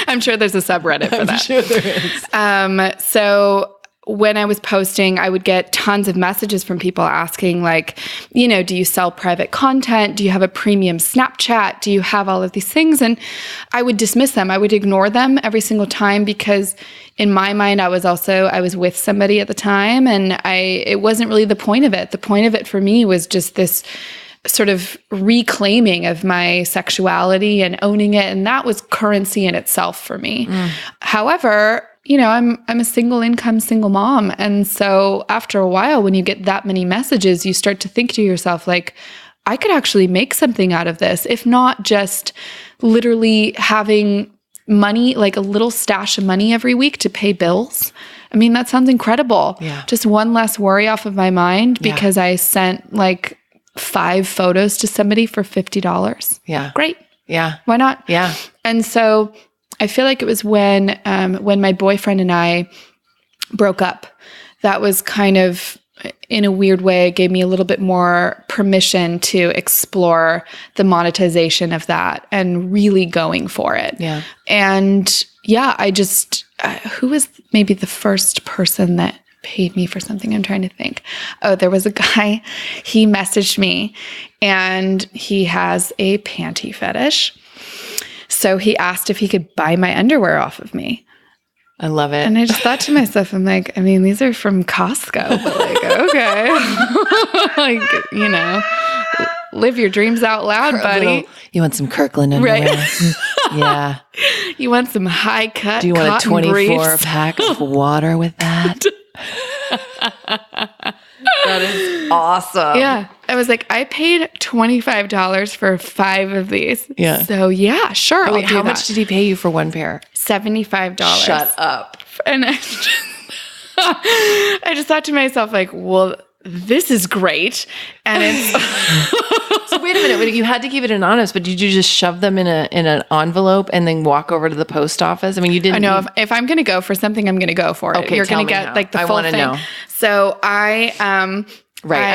[SPEAKER 1] I'm sure there's a subreddit for that.
[SPEAKER 2] I'm sure there is.
[SPEAKER 1] So when I was posting, I would get tons of messages from people asking like, do you sell private content? Do you have a premium Snapchat? Do you have all of these things? And I would dismiss them. I would ignore them every single time because in my mind, I was with somebody at the time and it wasn't really the point of it. The point of it for me was just this sort of reclaiming of my sexuality and owning it. And that was currency in itself for me. However, I'm a single income, single mom. And so after a while, when you get that many messages, you start to think to yourself, like, I could actually make something out of this, if not just literally having money, like a little stash of money every week to pay bills. I mean, that sounds incredible.
[SPEAKER 2] Yeah.
[SPEAKER 1] Just one less worry off of my mind because I sent like 5 photos to somebody for $50.
[SPEAKER 2] Yeah.
[SPEAKER 1] Great.
[SPEAKER 2] Yeah.
[SPEAKER 1] Why not?
[SPEAKER 2] Yeah.
[SPEAKER 1] And so I feel like it was when my boyfriend and I broke up, that was kind of, in a weird way, gave me a little bit more permission to explore the monetization of that and really going for it.
[SPEAKER 2] Yeah.
[SPEAKER 1] And I just, who was maybe the first person that paid me for something? I'm trying to think. Oh, there was a guy, he messaged me and he has a panty fetish. So he asked if he could buy my underwear off of me.
[SPEAKER 2] I love it.
[SPEAKER 1] And I just thought to myself, I'm like, I mean, these are from Costco, but like, okay. Live your dreams out loud, buddy.
[SPEAKER 2] You want some Kirkland underwear?
[SPEAKER 1] Right.
[SPEAKER 2] Yeah.
[SPEAKER 1] You want some high cut?
[SPEAKER 2] Do you want a 24-pack of water with that? That is awesome.
[SPEAKER 1] Yeah. I was like, I paid $25 for 5 of these.
[SPEAKER 2] Yeah.
[SPEAKER 1] So yeah, sure.
[SPEAKER 2] Wait,
[SPEAKER 1] I'll do
[SPEAKER 2] how
[SPEAKER 1] that.
[SPEAKER 2] much did he pay you for one pair?
[SPEAKER 1] $75.
[SPEAKER 2] Shut up.
[SPEAKER 1] And I just thought to myself, like, well, this is great. And it's
[SPEAKER 2] So wait a minute. You had to keep it anonymous, but did you just shove them in an envelope and then walk over to the post office? I mean, you didn't.
[SPEAKER 1] I know if I'm going to go for something, I'm going to go for it.
[SPEAKER 2] Okay,
[SPEAKER 1] You're going to get
[SPEAKER 2] how.
[SPEAKER 1] like the
[SPEAKER 2] I
[SPEAKER 1] full
[SPEAKER 2] wanna
[SPEAKER 1] thing.
[SPEAKER 2] know.
[SPEAKER 1] So I'm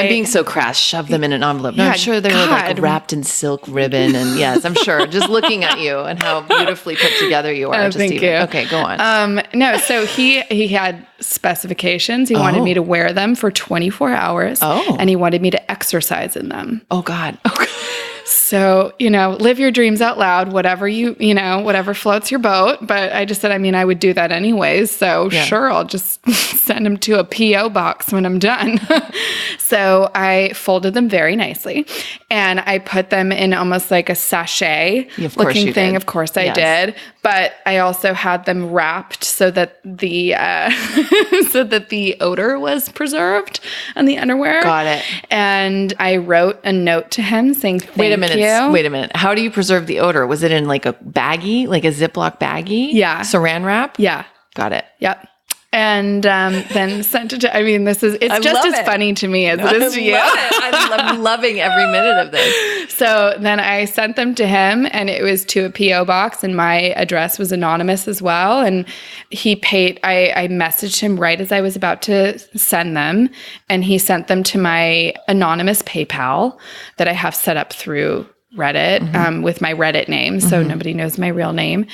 [SPEAKER 2] being so crass. Shove them in an envelope. No,
[SPEAKER 1] Yeah,
[SPEAKER 2] I'm sure they're like wrapped in silk ribbon. And yes, I'm sure. Just looking at you and how beautifully put together you are.
[SPEAKER 1] Thank you.
[SPEAKER 2] Okay, go on.
[SPEAKER 1] No, so he had specifications. He wanted me to wear them for 24 hours.
[SPEAKER 2] Oh.
[SPEAKER 1] And he wanted me to exercise in them.
[SPEAKER 2] Oh God.
[SPEAKER 1] So, live your dreams out loud, whatever whatever floats your boat. But I just said, I would do that anyways. So sure, I'll just send them to a P.O. box when I'm done. So I folded them very nicely and I put them in almost like a sachet looking thing. Of course I did. But I also had them wrapped so that the odor was preserved on the underwear.
[SPEAKER 2] Got it.
[SPEAKER 1] And I wrote a note to him saying, Wait a
[SPEAKER 2] minute. How do you preserve the odor? Was it in like a baggie, like a Ziploc baggie?
[SPEAKER 1] Yeah.
[SPEAKER 2] Saran wrap?
[SPEAKER 1] Yeah.
[SPEAKER 2] Got it.
[SPEAKER 1] Yep. And then sent it to, it's just as funny to me as it is to you.
[SPEAKER 2] I'm loving every minute of this.
[SPEAKER 1] So then I sent them to him and it was to a P.O. box and my address was anonymous as well. And he paid, I messaged him right as I was about to send them and he sent them to my anonymous PayPal that I have set up through Reddit with my Reddit name. So nobody knows my real name.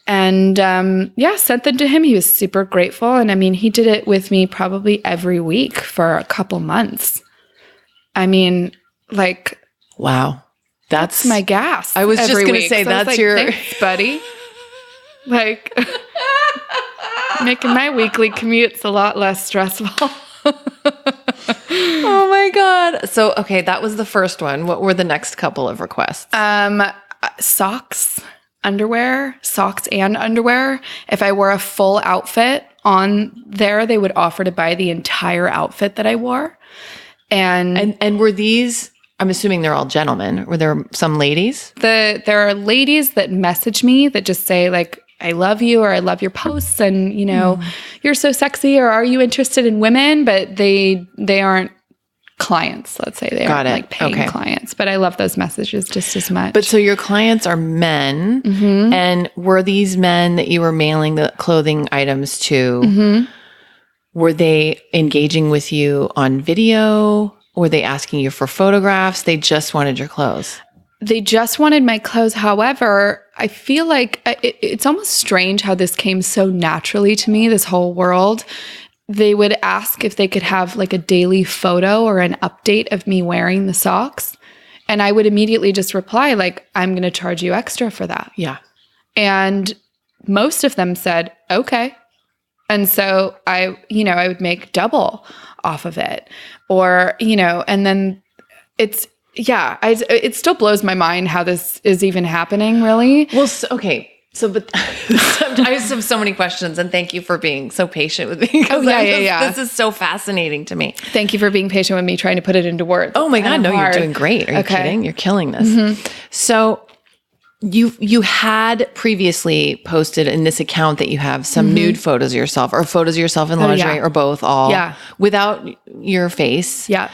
[SPEAKER 1] And sent them to him. He was super grateful. And he did it with me probably every week for a couple months.
[SPEAKER 2] Wow. That's
[SPEAKER 1] my gas.
[SPEAKER 2] I was just going to say, that's your...
[SPEAKER 1] Thanks, buddy. Making my weekly commutes a lot less stressful.
[SPEAKER 2] Oh my God. So, okay, that was the first one. What were the next couple of requests?
[SPEAKER 1] Socks and underwear. If I wore a full outfit on there, they would offer to buy the entire outfit that I wore. And
[SPEAKER 2] were these, I'm assuming they're all gentlemen. Were there some ladies?
[SPEAKER 1] There are ladies that message me that just say like, I love you, or I love your posts, and you're so sexy, or are you interested in women? But they aren't clients. Let's say they aren't like paying clients. But I love those messages just as much.
[SPEAKER 2] But so your clients are men, and were these men that you were mailing the clothing items to? Were they engaging with you on video? Were they asking you for photographs? They just wanted your clothes.
[SPEAKER 1] they just wanted my clothes. However, I feel like it's almost strange how this came so naturally to me, this whole world. They would ask if they could have like a daily photo or an update of me wearing the socks. And I would immediately just reply like, I'm going to charge you extra for that.
[SPEAKER 2] Yeah.
[SPEAKER 1] And most of them said, okay. And so I would make double off of it, or, and then it still blows my mind how this is even happening, really.
[SPEAKER 2] Well, okay. So, but I just have so many questions, and thank you for being so patient with me.
[SPEAKER 1] Oh, yeah.
[SPEAKER 2] This is so fascinating to me.
[SPEAKER 1] Thank you for being patient with me trying to put it into words.
[SPEAKER 2] Oh my God, no, you're doing great. Are you kidding? You're killing this. Mm-hmm. So you had previously posted in this account that you have some nude photos of yourself, or photos of yourself in lingerie, or both, all without your face.
[SPEAKER 1] Yeah.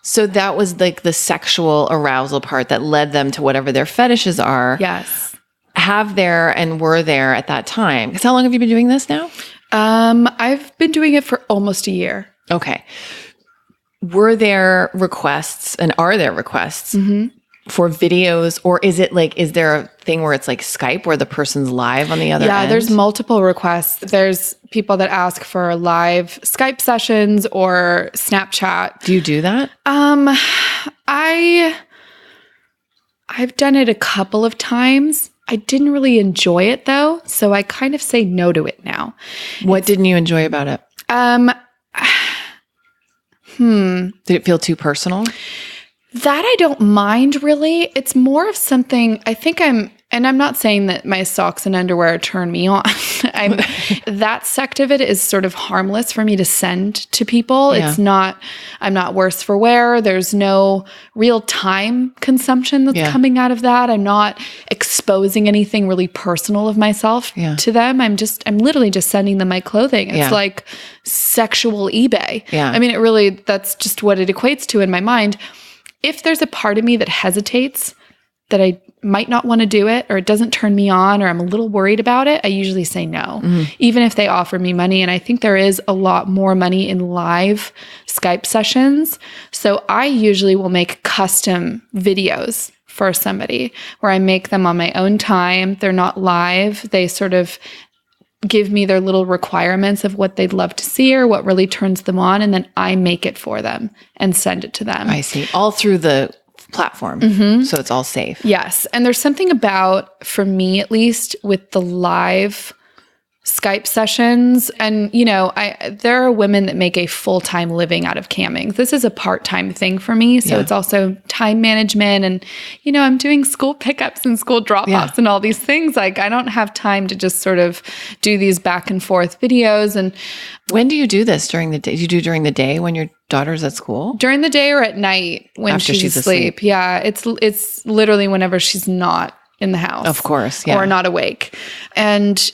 [SPEAKER 2] So that was like the sexual arousal part that led them to whatever their fetishes are.
[SPEAKER 1] Yes.
[SPEAKER 2] Were there at that time. Because how long have you been doing this now?
[SPEAKER 1] I've been doing it for almost a year.
[SPEAKER 2] Okay. Were there requests, and are there requests for videos, or is there a thing where it's like Skype where the person's live on the other end?
[SPEAKER 1] Yeah, there's multiple requests. There's people that ask for live Skype sessions or Snapchat.
[SPEAKER 2] Do you do that?
[SPEAKER 1] I've done it a couple of times. I didn't really enjoy it though, so I kind of say no to it now.
[SPEAKER 2] What didn't you enjoy about it? Did it feel too personal?
[SPEAKER 1] That I don't mind really. It's more of something I'm not saying that my socks and underwear turn me on. That sect of it is sort of harmless for me to send to people. Yeah. I'm not worse for wear. There's no real time consumption that's coming out of that. I'm not exposing anything really personal of myself to them. I'm literally just sending them my clothing. It's like sexual eBay.
[SPEAKER 2] Yeah.
[SPEAKER 1] I mean, that's just what it equates to in my mind. If there's a part of me that hesitates, that I might not want to do it, or it doesn't turn me on, or I'm a little worried about it, I usually say no, even if they offer me money. And I think there is a lot more money in live Skype sessions. So I usually will make custom videos for somebody where I make them on my own time. They're not live. They sort of give me their little requirements of what they'd love to see or what really turns them on. And then I make it for them and send it to them.
[SPEAKER 2] I see. All through the platform. So it's all safe.
[SPEAKER 1] Yes. And there's something about, for me at least, with the live Skype sessions. And, there are women that make a full-time living out of camming. This is a part-time thing for me. So it's also time management. And, I'm doing school pickups and school drop-offs and all these things. Like, I don't have time to just sort of do these back and forth videos. And
[SPEAKER 2] when do you do this during the day? Do you do during the day when your daughter's at school?
[SPEAKER 1] During the day or at night when
[SPEAKER 2] After she's
[SPEAKER 1] asleep. Yeah. It's literally whenever she's not in the house.
[SPEAKER 2] Of course. Yeah.
[SPEAKER 1] Or not awake. And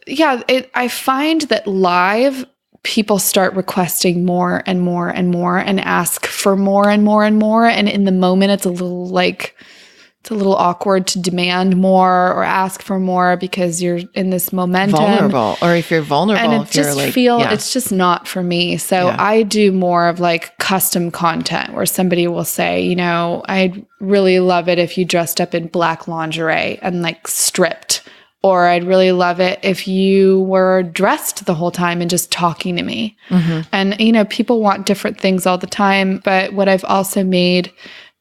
[SPEAKER 1] I find that live people start requesting more and more and more and ask for more and more and more. And in the moment, it's a little awkward to demand more or ask for more because you're in this momentum.
[SPEAKER 2] Vulnerable. Or if you're vulnerable,
[SPEAKER 1] and it's just not for me. So I do more of like custom content where somebody will say, I'd really love it if you dressed up in black lingerie and like stripped. Or I'd really love it if you were dressed the whole time and just talking to me. And, people want different things all the time. But what I've also made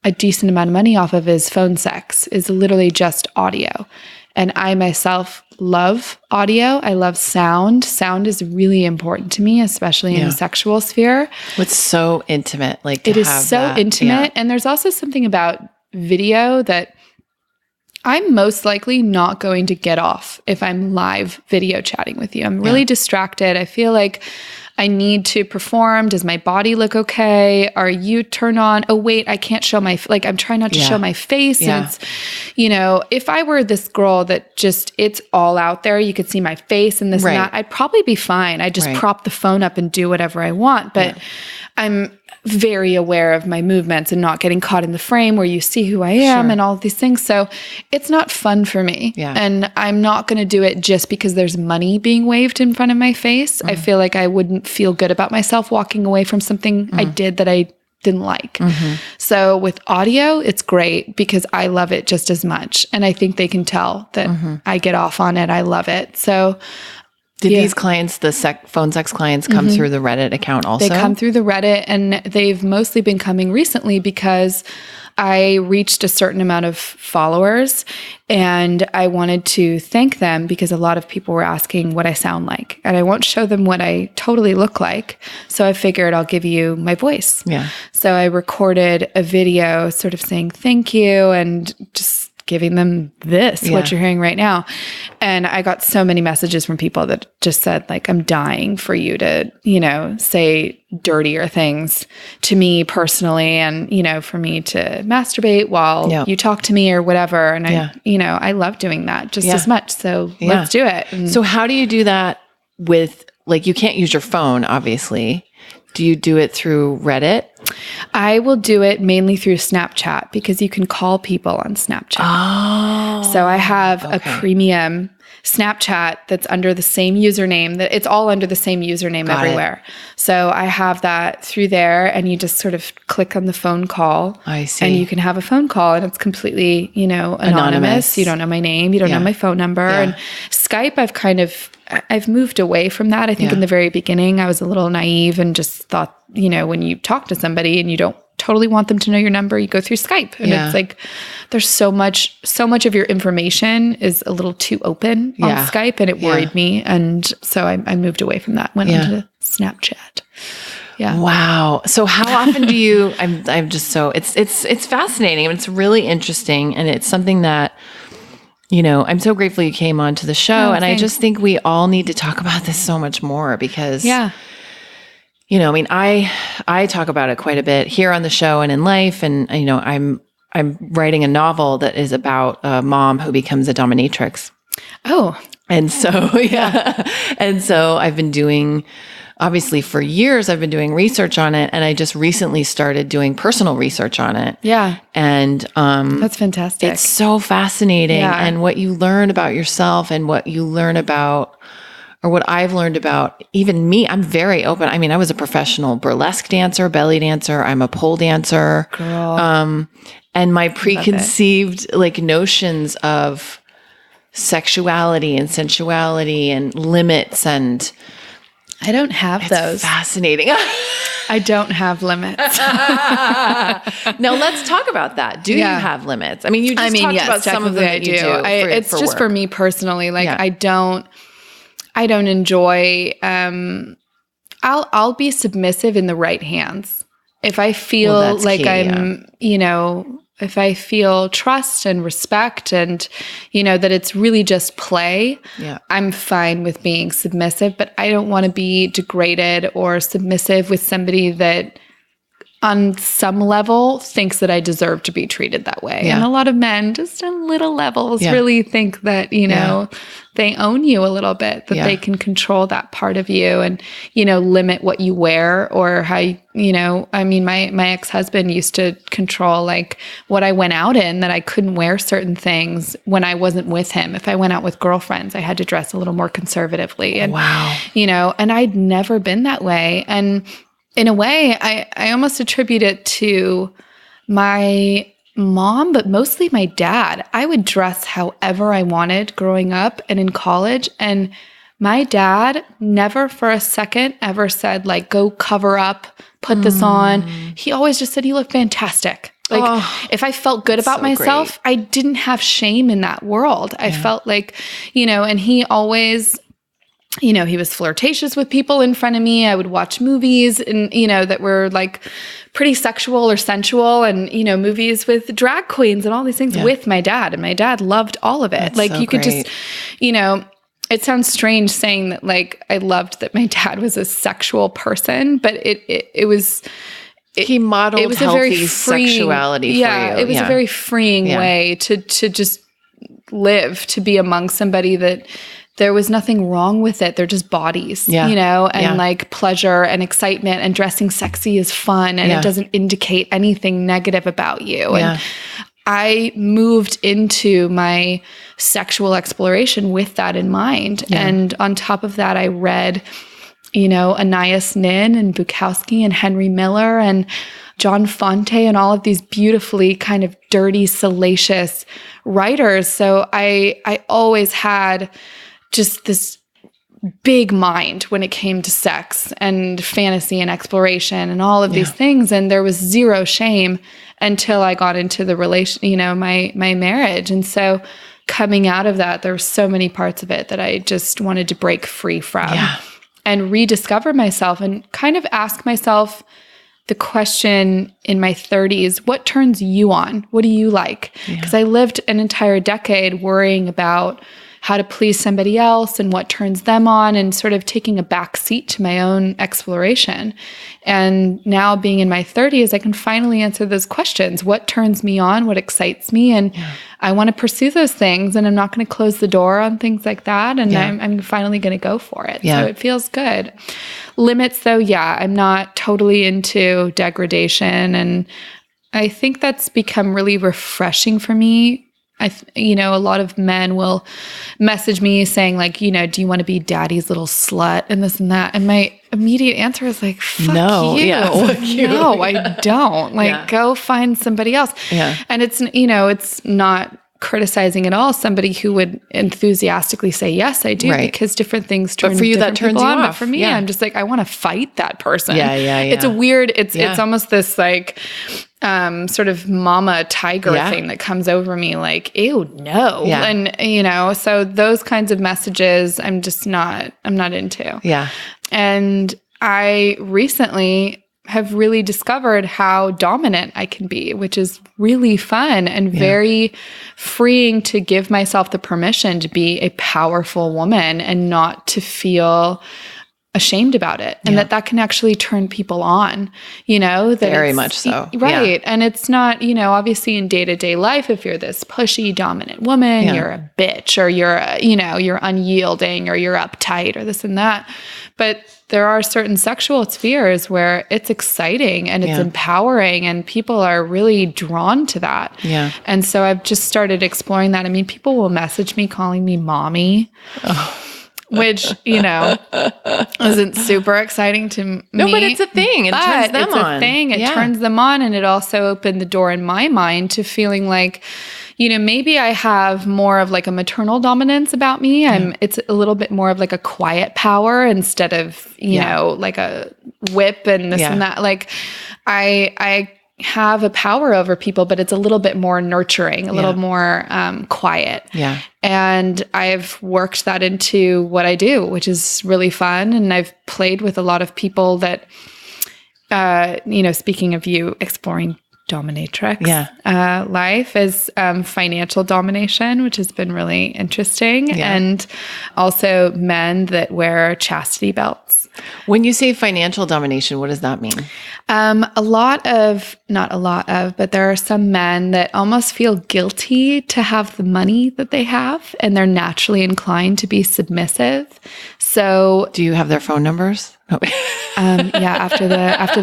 [SPEAKER 1] a decent amount of money off of is phone sex, is literally just audio. And I myself love audio. I love sound. Sound is really important to me, especially in the sexual sphere.
[SPEAKER 2] It's so intimate.
[SPEAKER 1] It is so intimate. And there's also something about video that I'm most likely not going to get off if I'm live video chatting with you. I'm really distracted. I feel like I need to perform. Does my body look okay? Are you turned on? Oh, wait, I can't show I'm trying not to show my face. And it's, if I were this girl that just, it's all out there, you could see my face and this and that, I'd probably be fine. I'd just prop the phone up and do whatever I want. But I'm very aware of my movements and not getting caught in the frame where you see who I am and all of these things. So it's not fun for me. Yeah. And I'm not going to do it just because there's money being waved in front of my face. I feel like I wouldn't feel good about myself walking away from something I did that I didn't like. So with audio, it's great because I love it just as much. And I think they can tell that I get off on it. I love it. So
[SPEAKER 2] did these clients, the phone sex clients, come through the Reddit account also?
[SPEAKER 1] They come through the Reddit, and they've mostly been coming recently because I reached a certain amount of followers, and I wanted to thank them because a lot of people were asking what I sound like, and I won't show them what I totally look like. So I figured I'll give you my voice.
[SPEAKER 2] Yeah.
[SPEAKER 1] So I recorded a video sort of saying thank you and just giving them what you're hearing right now. And I got so many messages from people that just said, like, I'm dying for you to, say dirtier things to me personally, and, for me to masturbate while you talk to me or whatever. And I love doing that just as much. So let's do it. And
[SPEAKER 2] so how do you do that with, like, you can't use your phone, obviously. Do you do it through Reddit?
[SPEAKER 1] I will do it mainly through Snapchat because you can call people on Snapchat.
[SPEAKER 2] Oh.
[SPEAKER 1] So I have a premium Snapchat that's under the same username, that it's all under the same username everywhere. So I have that through there, and you just sort of click on the phone call.
[SPEAKER 2] I see.
[SPEAKER 1] And you can have a phone call, and it's completely, anonymous. You don't know my name. You don't know my phone number.
[SPEAKER 2] Yeah.
[SPEAKER 1] And Skype, I've moved away from that. I think in the very beginning, I was a little naive and just thought, when you talk to somebody and you don't totally want them to know your number, you go through Skype. And it's like, there's so much of your information is a little too open on Skype, and it worried me. And so I moved away from that, went into Snapchat. Yeah.
[SPEAKER 2] Wow. So how often do you, I'm just so, it's fascinating. It's really interesting. And it's something that, I'm so grateful you came on to the show. And
[SPEAKER 1] thanks.
[SPEAKER 2] I just think we all need to talk about this so much more because, I talk about it quite a bit here on the show and in life. And, I'm writing a novel that is about a mom who becomes a dominatrix.
[SPEAKER 1] Oh.
[SPEAKER 2] And so, And so I've been doing, obviously for years, I've been doing research on it. And I just recently started doing personal research on it.
[SPEAKER 1] Yeah.
[SPEAKER 2] And
[SPEAKER 1] that's fantastic.
[SPEAKER 2] It's so fascinating.
[SPEAKER 1] Yeah.
[SPEAKER 2] And what you learn about yourself and what you learn about, or what I've learned about even me, I'm very open. I mean, I was a professional burlesque dancer, belly dancer. I'm a pole dancer.
[SPEAKER 1] Girl.
[SPEAKER 2] And my preconceived notions of sexuality and sensuality and limits, and
[SPEAKER 1] I don't have those.
[SPEAKER 2] Fascinating.
[SPEAKER 1] I don't have limits.
[SPEAKER 2] Now let's talk about that. Do you have limits? I mean, you just talked about some of them that you do.
[SPEAKER 1] It's just for me personally. Like I don't enjoy. I'll be submissive in the right hands. If I feel like I'm, if I feel trust and respect and, that it's really just play, I'm fine with being submissive, but I don't want to be degraded or submissive with somebody that on some level thinks that I deserve to be treated that way.
[SPEAKER 2] Yeah.
[SPEAKER 1] And a lot of men just on little levels really think that, they own you a little bit, that they can control that part of you and, limit what you wear or how, my ex-husband used to control like what I went out in, that I couldn't wear certain things when I wasn't with him. If I went out with girlfriends, I had to dress a little more conservatively. And, and I'd never been that way. And in a way, I almost attribute it to my mom, but mostly my dad. I would dress however I wanted growing up and in college. And my dad never for a second ever said, like, go cover up, put this on. He always just said, you look fantastic. Like, if I felt good about myself, I didn't have shame in that world. I felt like, and he always... he was flirtatious with people in front of me. I would watch movies and, that were like pretty sexual or sensual and, movies with drag queens and all these things with my dad. And my dad loved all of it.
[SPEAKER 2] That's
[SPEAKER 1] like
[SPEAKER 2] so
[SPEAKER 1] you could
[SPEAKER 2] great.
[SPEAKER 1] just, it sounds strange saying that like I loved that my dad was a sexual person, but it was...
[SPEAKER 2] he modeled
[SPEAKER 1] it was
[SPEAKER 2] healthy
[SPEAKER 1] a very freeing,
[SPEAKER 2] sexuality for you.
[SPEAKER 1] It was a very freeing way to just live, to be among somebody that... there was nothing wrong with it. They're just bodies, and like pleasure and excitement, and dressing sexy is fun, and it doesn't indicate anything negative about you. And I moved into my sexual exploration with that in mind. And on top of that, I read Anais Nin and Bukowski and Henry Miller and John Fonte and all of these beautifully kind of dirty, salacious writers. So I always had just this big mind when it came to sex and fantasy and exploration and all of these things. And there was zero shame until I got into the relation, my marriage. And so coming out of that, there were so many parts of it that I just wanted to break free from and rediscover myself and kind of ask myself the question in my 30s, what turns you on? What do you like? Because I lived an entire decade worrying about how to please somebody else and what turns them on and sort of taking a back seat to my own exploration. And now being in my 30s, I can finally answer those questions. What turns me on? What excites me? And I want to pursue those things, and I'm not going to close the door on things like that. And I'm finally going to go for it. So it feels good. Limits though, I'm not totally into degradation. And I think that's become really refreshing for me. A lot of men will message me saying like, do you want to be daddy's little slut and this and that? And my immediate answer is like, fuck you.
[SPEAKER 2] Fuck you.
[SPEAKER 1] No, I don't. Go find somebody else. Yeah. And it's, it's not criticizing at all somebody who would enthusiastically say, yes, I do, because different things turn
[SPEAKER 2] for you, that turns you off.
[SPEAKER 1] But for me, I'm just like, I want to fight that person.
[SPEAKER 2] Yeah.
[SPEAKER 1] It's a weird, it's almost this like, sort of mama tiger thing that comes over me like, ew, no. Yeah. And, so those kinds of messages I'm not into.
[SPEAKER 2] Yeah.
[SPEAKER 1] And I recently have really discovered how dominant I can be, which is really fun and very freeing to give myself the permission to be a powerful woman and not to feel ashamed about it. And that can actually turn people on, that
[SPEAKER 2] very much so.
[SPEAKER 1] Right. Yeah. And it's not, obviously in day-to-day life, if you're this pushy, dominant woman, you're a bitch, or you're unyielding, or you're uptight, or this and that. But there are certain sexual spheres where it's exciting and it's empowering, and people are really drawn to that. Yeah. And so I've just started exploring that. I mean, people will message me calling me mommy. Which, isn't super exciting to me.
[SPEAKER 2] No, but it's a thing. It turns them on.
[SPEAKER 1] It's a thing. It turns them on. And it also opened the door in my mind to feeling like, maybe I have more of like a maternal dominance about me. It's a little bit more of like a quiet power instead of, like a whip and this and that. Like I have a power over people, but it's a little bit more nurturing, a little more quiet. Yeah. And I've worked that into what I do, which is really fun. And I've played with a lot of people that, speaking of you exploring dominatrix life is financial domination, which has been really interesting. Yeah. And also men that wear chastity belts.
[SPEAKER 2] When you say financial domination, what does that mean?
[SPEAKER 1] Not a lot of, but there are some men that almost feel guilty to have the money that they have, and they're naturally inclined to be submissive. So,
[SPEAKER 2] do you have their phone numbers?
[SPEAKER 1] After the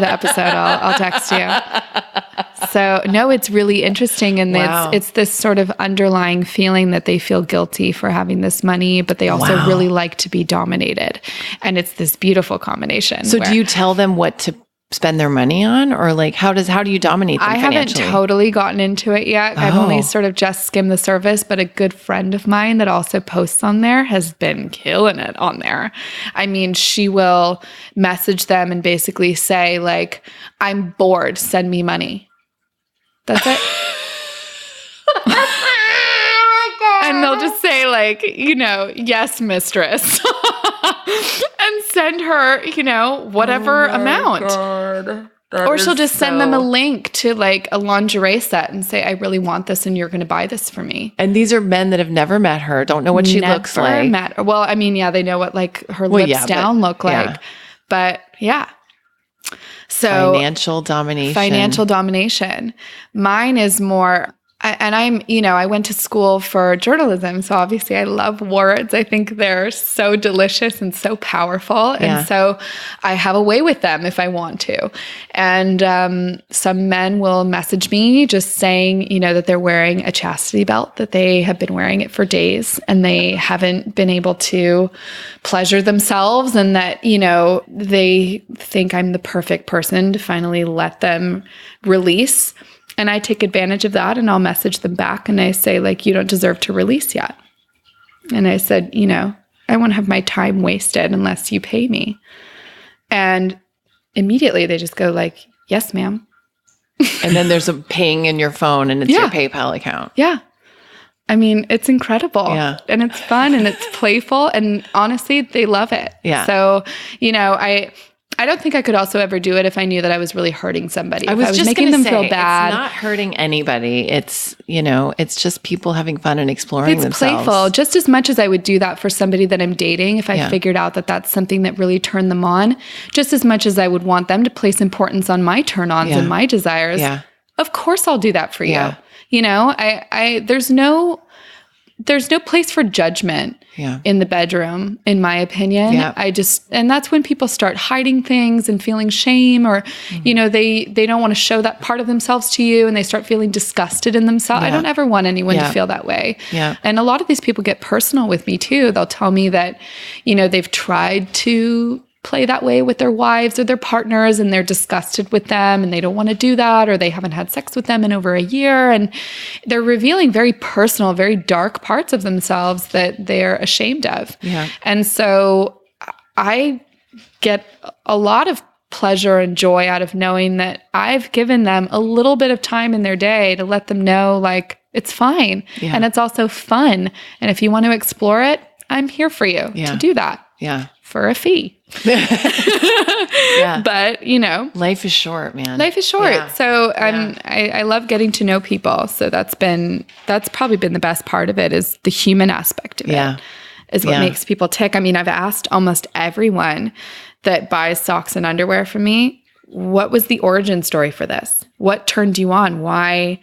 [SPEAKER 1] episode, I'll text you. So no, it's really interesting. And it's this sort of underlying feeling that they feel guilty for having this money, but they also really like to be dominated. And it's this beautiful combination.
[SPEAKER 2] So do you tell them what to spend their money on, or like how do you dominate them financially?
[SPEAKER 1] I haven't totally gotten into it yet. I've only sort of just skimmed the surface, but a good friend of mine that also posts on there has been killing it on there. I mean, she will message them and basically say like, I'm bored, send me money. That's it. And they'll just say like, yes, mistress. And send her, whatever amount. God. Or she'll just send them a link to like a lingerie set and say, I really want this and you're going to buy this for me.
[SPEAKER 2] And these are men that have never met her, don't know what she looks like.
[SPEAKER 1] Well, I mean, they know what like her lips down look like. Yeah. But yeah. So
[SPEAKER 2] financial domination.
[SPEAKER 1] Mine is more, I went to school for journalism. So obviously I love words. I think they're so delicious and so powerful.
[SPEAKER 2] Yeah.
[SPEAKER 1] And so I have a way with them if I want to. And some men will message me just saying, that they're wearing a chastity belt, that they have been wearing it for days and they haven't been able to pleasure themselves, and that, they think I'm the perfect person to finally let them release. And I take advantage of that, and I'll message them back and I say, like, you don't deserve to release yet. And I said, I won't have my time wasted unless you pay me. And immediately they just go like, yes, ma'am.
[SPEAKER 2] And then there's a ping in your phone and it's your PayPal account.
[SPEAKER 1] Yeah. I mean, it's incredible.
[SPEAKER 2] Yeah.
[SPEAKER 1] And it's fun and it's playful. And honestly, they love it.
[SPEAKER 2] Yeah.
[SPEAKER 1] So, I don't think I could also ever do it if I knew that I was really hurting somebody.
[SPEAKER 2] I was just
[SPEAKER 1] making them feel bad.
[SPEAKER 2] It's not hurting anybody. It's, it's just people having fun and exploring themselves.
[SPEAKER 1] It's playful, just as much as I would do that for somebody that I'm dating. If I figured out that that's something that really turned them on, just as much as I would want them to place importance on my turn-ons and my desires. Yeah. Of course I'll do that for you. Yeah. There's no place for judgment in the bedroom, in my opinion. Yeah. And that's when people start hiding things and feeling shame, or, they don't want to show that part of themselves to you, and they start feeling disgusted in themselves. Yeah. I don't ever want anyone to feel that way. Yeah. And a lot of these people get personal with me too. They'll tell me that, they've tried to play that way with their wives or their partners, and they're disgusted with them and they don't want to do that, or they haven't had sex with them in over a year. And they're revealing very personal, very dark parts of themselves that they're ashamed of. Yeah. And so I get a lot of pleasure and joy out of knowing that I've given them a little bit of time in their day to let them know, like, it's fine. Yeah. And it's also fun. And if you want to explore it, I'm here for you to do that. Yeah. For a fee. Yeah. But,
[SPEAKER 2] life is short, man.
[SPEAKER 1] Life is short. Yeah. So I love getting to know people. So that's probably been the best part of it, is the human aspect of it. Is what makes people tick. I mean, I've asked almost everyone that buys socks and underwear from me, what was the origin story for this? What turned you on? Why?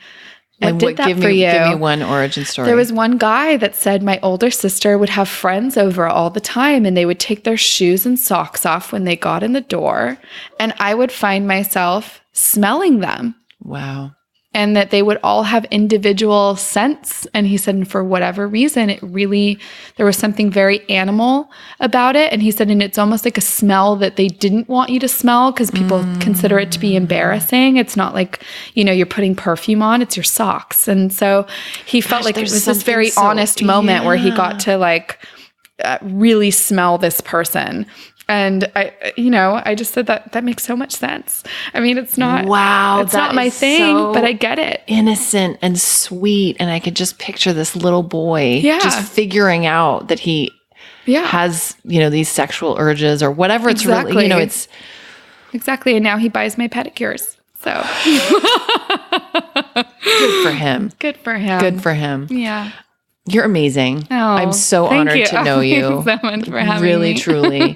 [SPEAKER 1] What did that for you?
[SPEAKER 2] Give me one origin story.
[SPEAKER 1] There was one guy that said my older sister would have friends over all the time, and they would take their shoes and socks off when they got in the door, and I would find myself smelling them.
[SPEAKER 2] Wow.
[SPEAKER 1] And that they would all have individual scents. And he said, and for whatever reason, there was something very animal about it. And he said, and it's almost like a smell that they didn't want you to smell because people consider it to be embarrassing. It's not like, you're putting perfume on, it's your socks. And so he felt like it was this very honest moment where he got to really smell this person. And I just said that makes so much sense. I mean, it's not, it's not my thing, but I get it.
[SPEAKER 2] Innocent and sweet. And I could just picture this little boy just figuring out that he has, these sexual urges or whatever. It's really, it's.
[SPEAKER 1] Exactly. And now he buys my pedicures. So.
[SPEAKER 2] Good for him.
[SPEAKER 1] Good for him.
[SPEAKER 2] Good for him.
[SPEAKER 1] Yeah.
[SPEAKER 2] You're amazing.
[SPEAKER 1] Oh,
[SPEAKER 2] I'm so honored to know you.
[SPEAKER 1] Thank you so much for having
[SPEAKER 2] really,
[SPEAKER 1] me.
[SPEAKER 2] Truly.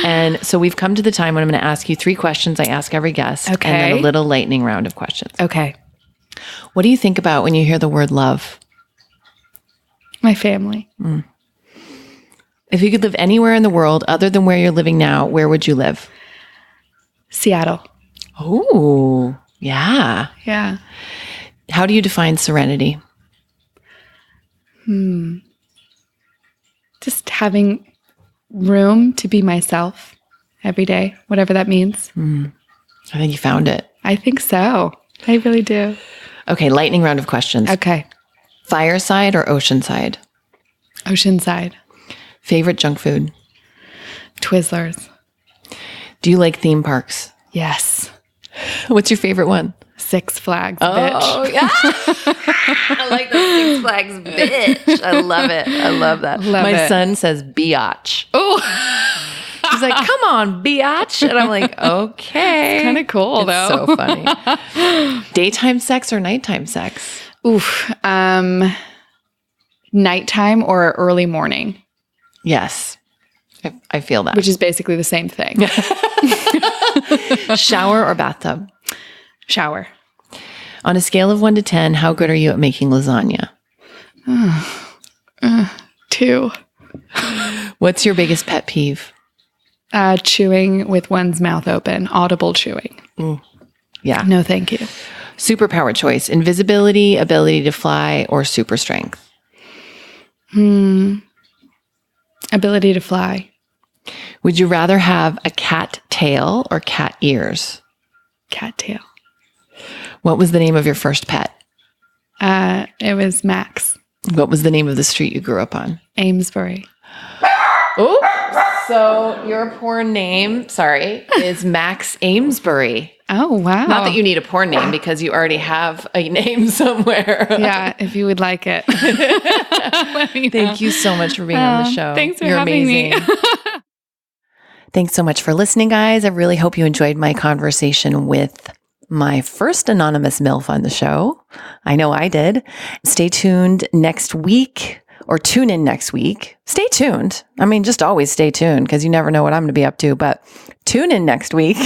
[SPEAKER 2] And so we've come to the time when I'm going to ask you 3 questions I ask every guest.
[SPEAKER 1] Okay.
[SPEAKER 2] And then a little lightning round of questions.
[SPEAKER 1] Okay.
[SPEAKER 2] What do you think about when you hear the word love?
[SPEAKER 1] My family.
[SPEAKER 2] If you could live anywhere in the world other than where you're living now, where would you live?
[SPEAKER 1] Seattle.
[SPEAKER 2] Oh, yeah.
[SPEAKER 1] Yeah.
[SPEAKER 2] How do you define serenity?
[SPEAKER 1] Just having room to be myself every day, whatever that means.
[SPEAKER 2] I think you found it.
[SPEAKER 1] I think so. I really do.
[SPEAKER 2] Okay, lightning round of questions.
[SPEAKER 1] Okay.
[SPEAKER 2] Fireside or oceanside?
[SPEAKER 1] Oceanside.
[SPEAKER 2] Favorite junk food?
[SPEAKER 1] Twizzlers.
[SPEAKER 2] Do you like theme parks?
[SPEAKER 1] Yes.
[SPEAKER 2] What's your favorite one?
[SPEAKER 1] Six Flags, bitch.
[SPEAKER 2] Oh, yeah. I like those Six Flags, bitch. I love it. I love that. My son says biatch.
[SPEAKER 1] Oh.
[SPEAKER 2] He's like, come on, biatch. And I'm like, okay.
[SPEAKER 1] It's kind of cool, though.
[SPEAKER 2] So funny. Daytime sex or nighttime sex?
[SPEAKER 1] Oof. Nighttime or early morning.
[SPEAKER 2] Yes. I feel that.
[SPEAKER 1] Which is basically the same thing.
[SPEAKER 2] Shower or bathtub?
[SPEAKER 1] Shower.
[SPEAKER 2] On a scale of 1 to 10, how good are you at making lasagna?
[SPEAKER 1] 2.
[SPEAKER 2] What's your biggest pet peeve?
[SPEAKER 1] Chewing with one's mouth open, audible chewing.
[SPEAKER 2] Yeah.
[SPEAKER 1] No, thank you.
[SPEAKER 2] Superpower choice, invisibility, ability to fly, or super strength?
[SPEAKER 1] Ability to fly.
[SPEAKER 2] Would you rather have a cat tail or cat ears?
[SPEAKER 1] Cat tail.
[SPEAKER 2] What was the name of your first pet?
[SPEAKER 1] It was Max.
[SPEAKER 2] What was the name of the street you grew up on?
[SPEAKER 1] Amesbury.
[SPEAKER 2] Oh, so your porn name, is Max Amesbury.
[SPEAKER 1] Oh, wow.
[SPEAKER 2] Not that you need a porn name because you already have a name somewhere.
[SPEAKER 1] Yeah, if you would like it. Let me know.
[SPEAKER 2] Thank you so much for being on the show.
[SPEAKER 1] Thanks for
[SPEAKER 2] You're
[SPEAKER 1] having
[SPEAKER 2] amazing.
[SPEAKER 1] me.
[SPEAKER 2] Thanks so much for listening, guys. I really hope you enjoyed my conversation with my first Anonymous MILF on the show. I know I did. Stay tuned next week. Or tune in next week. Stay tuned. I mean, just always stay tuned because you never know what I'm going to be up to. But tune in next week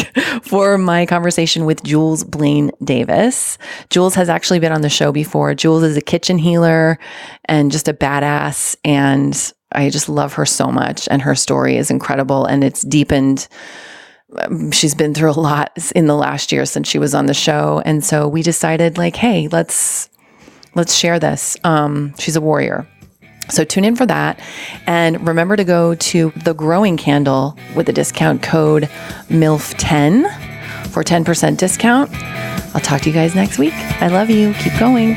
[SPEAKER 2] for my conversation with Jules Blaine Davis. Jules has actually been on the show before. Jules is a kitchen healer and just a badass. And I just love her so much. And her story is incredible. And it's deepened. She's been through a lot in the last year since she was on the show. And so we decided hey, let's share this. She's a warrior. So tune in for that. And remember to go to The Growing Candle with the discount code MILF10 for 10% discount. I'll talk to you guys next week. I love you. Keep going.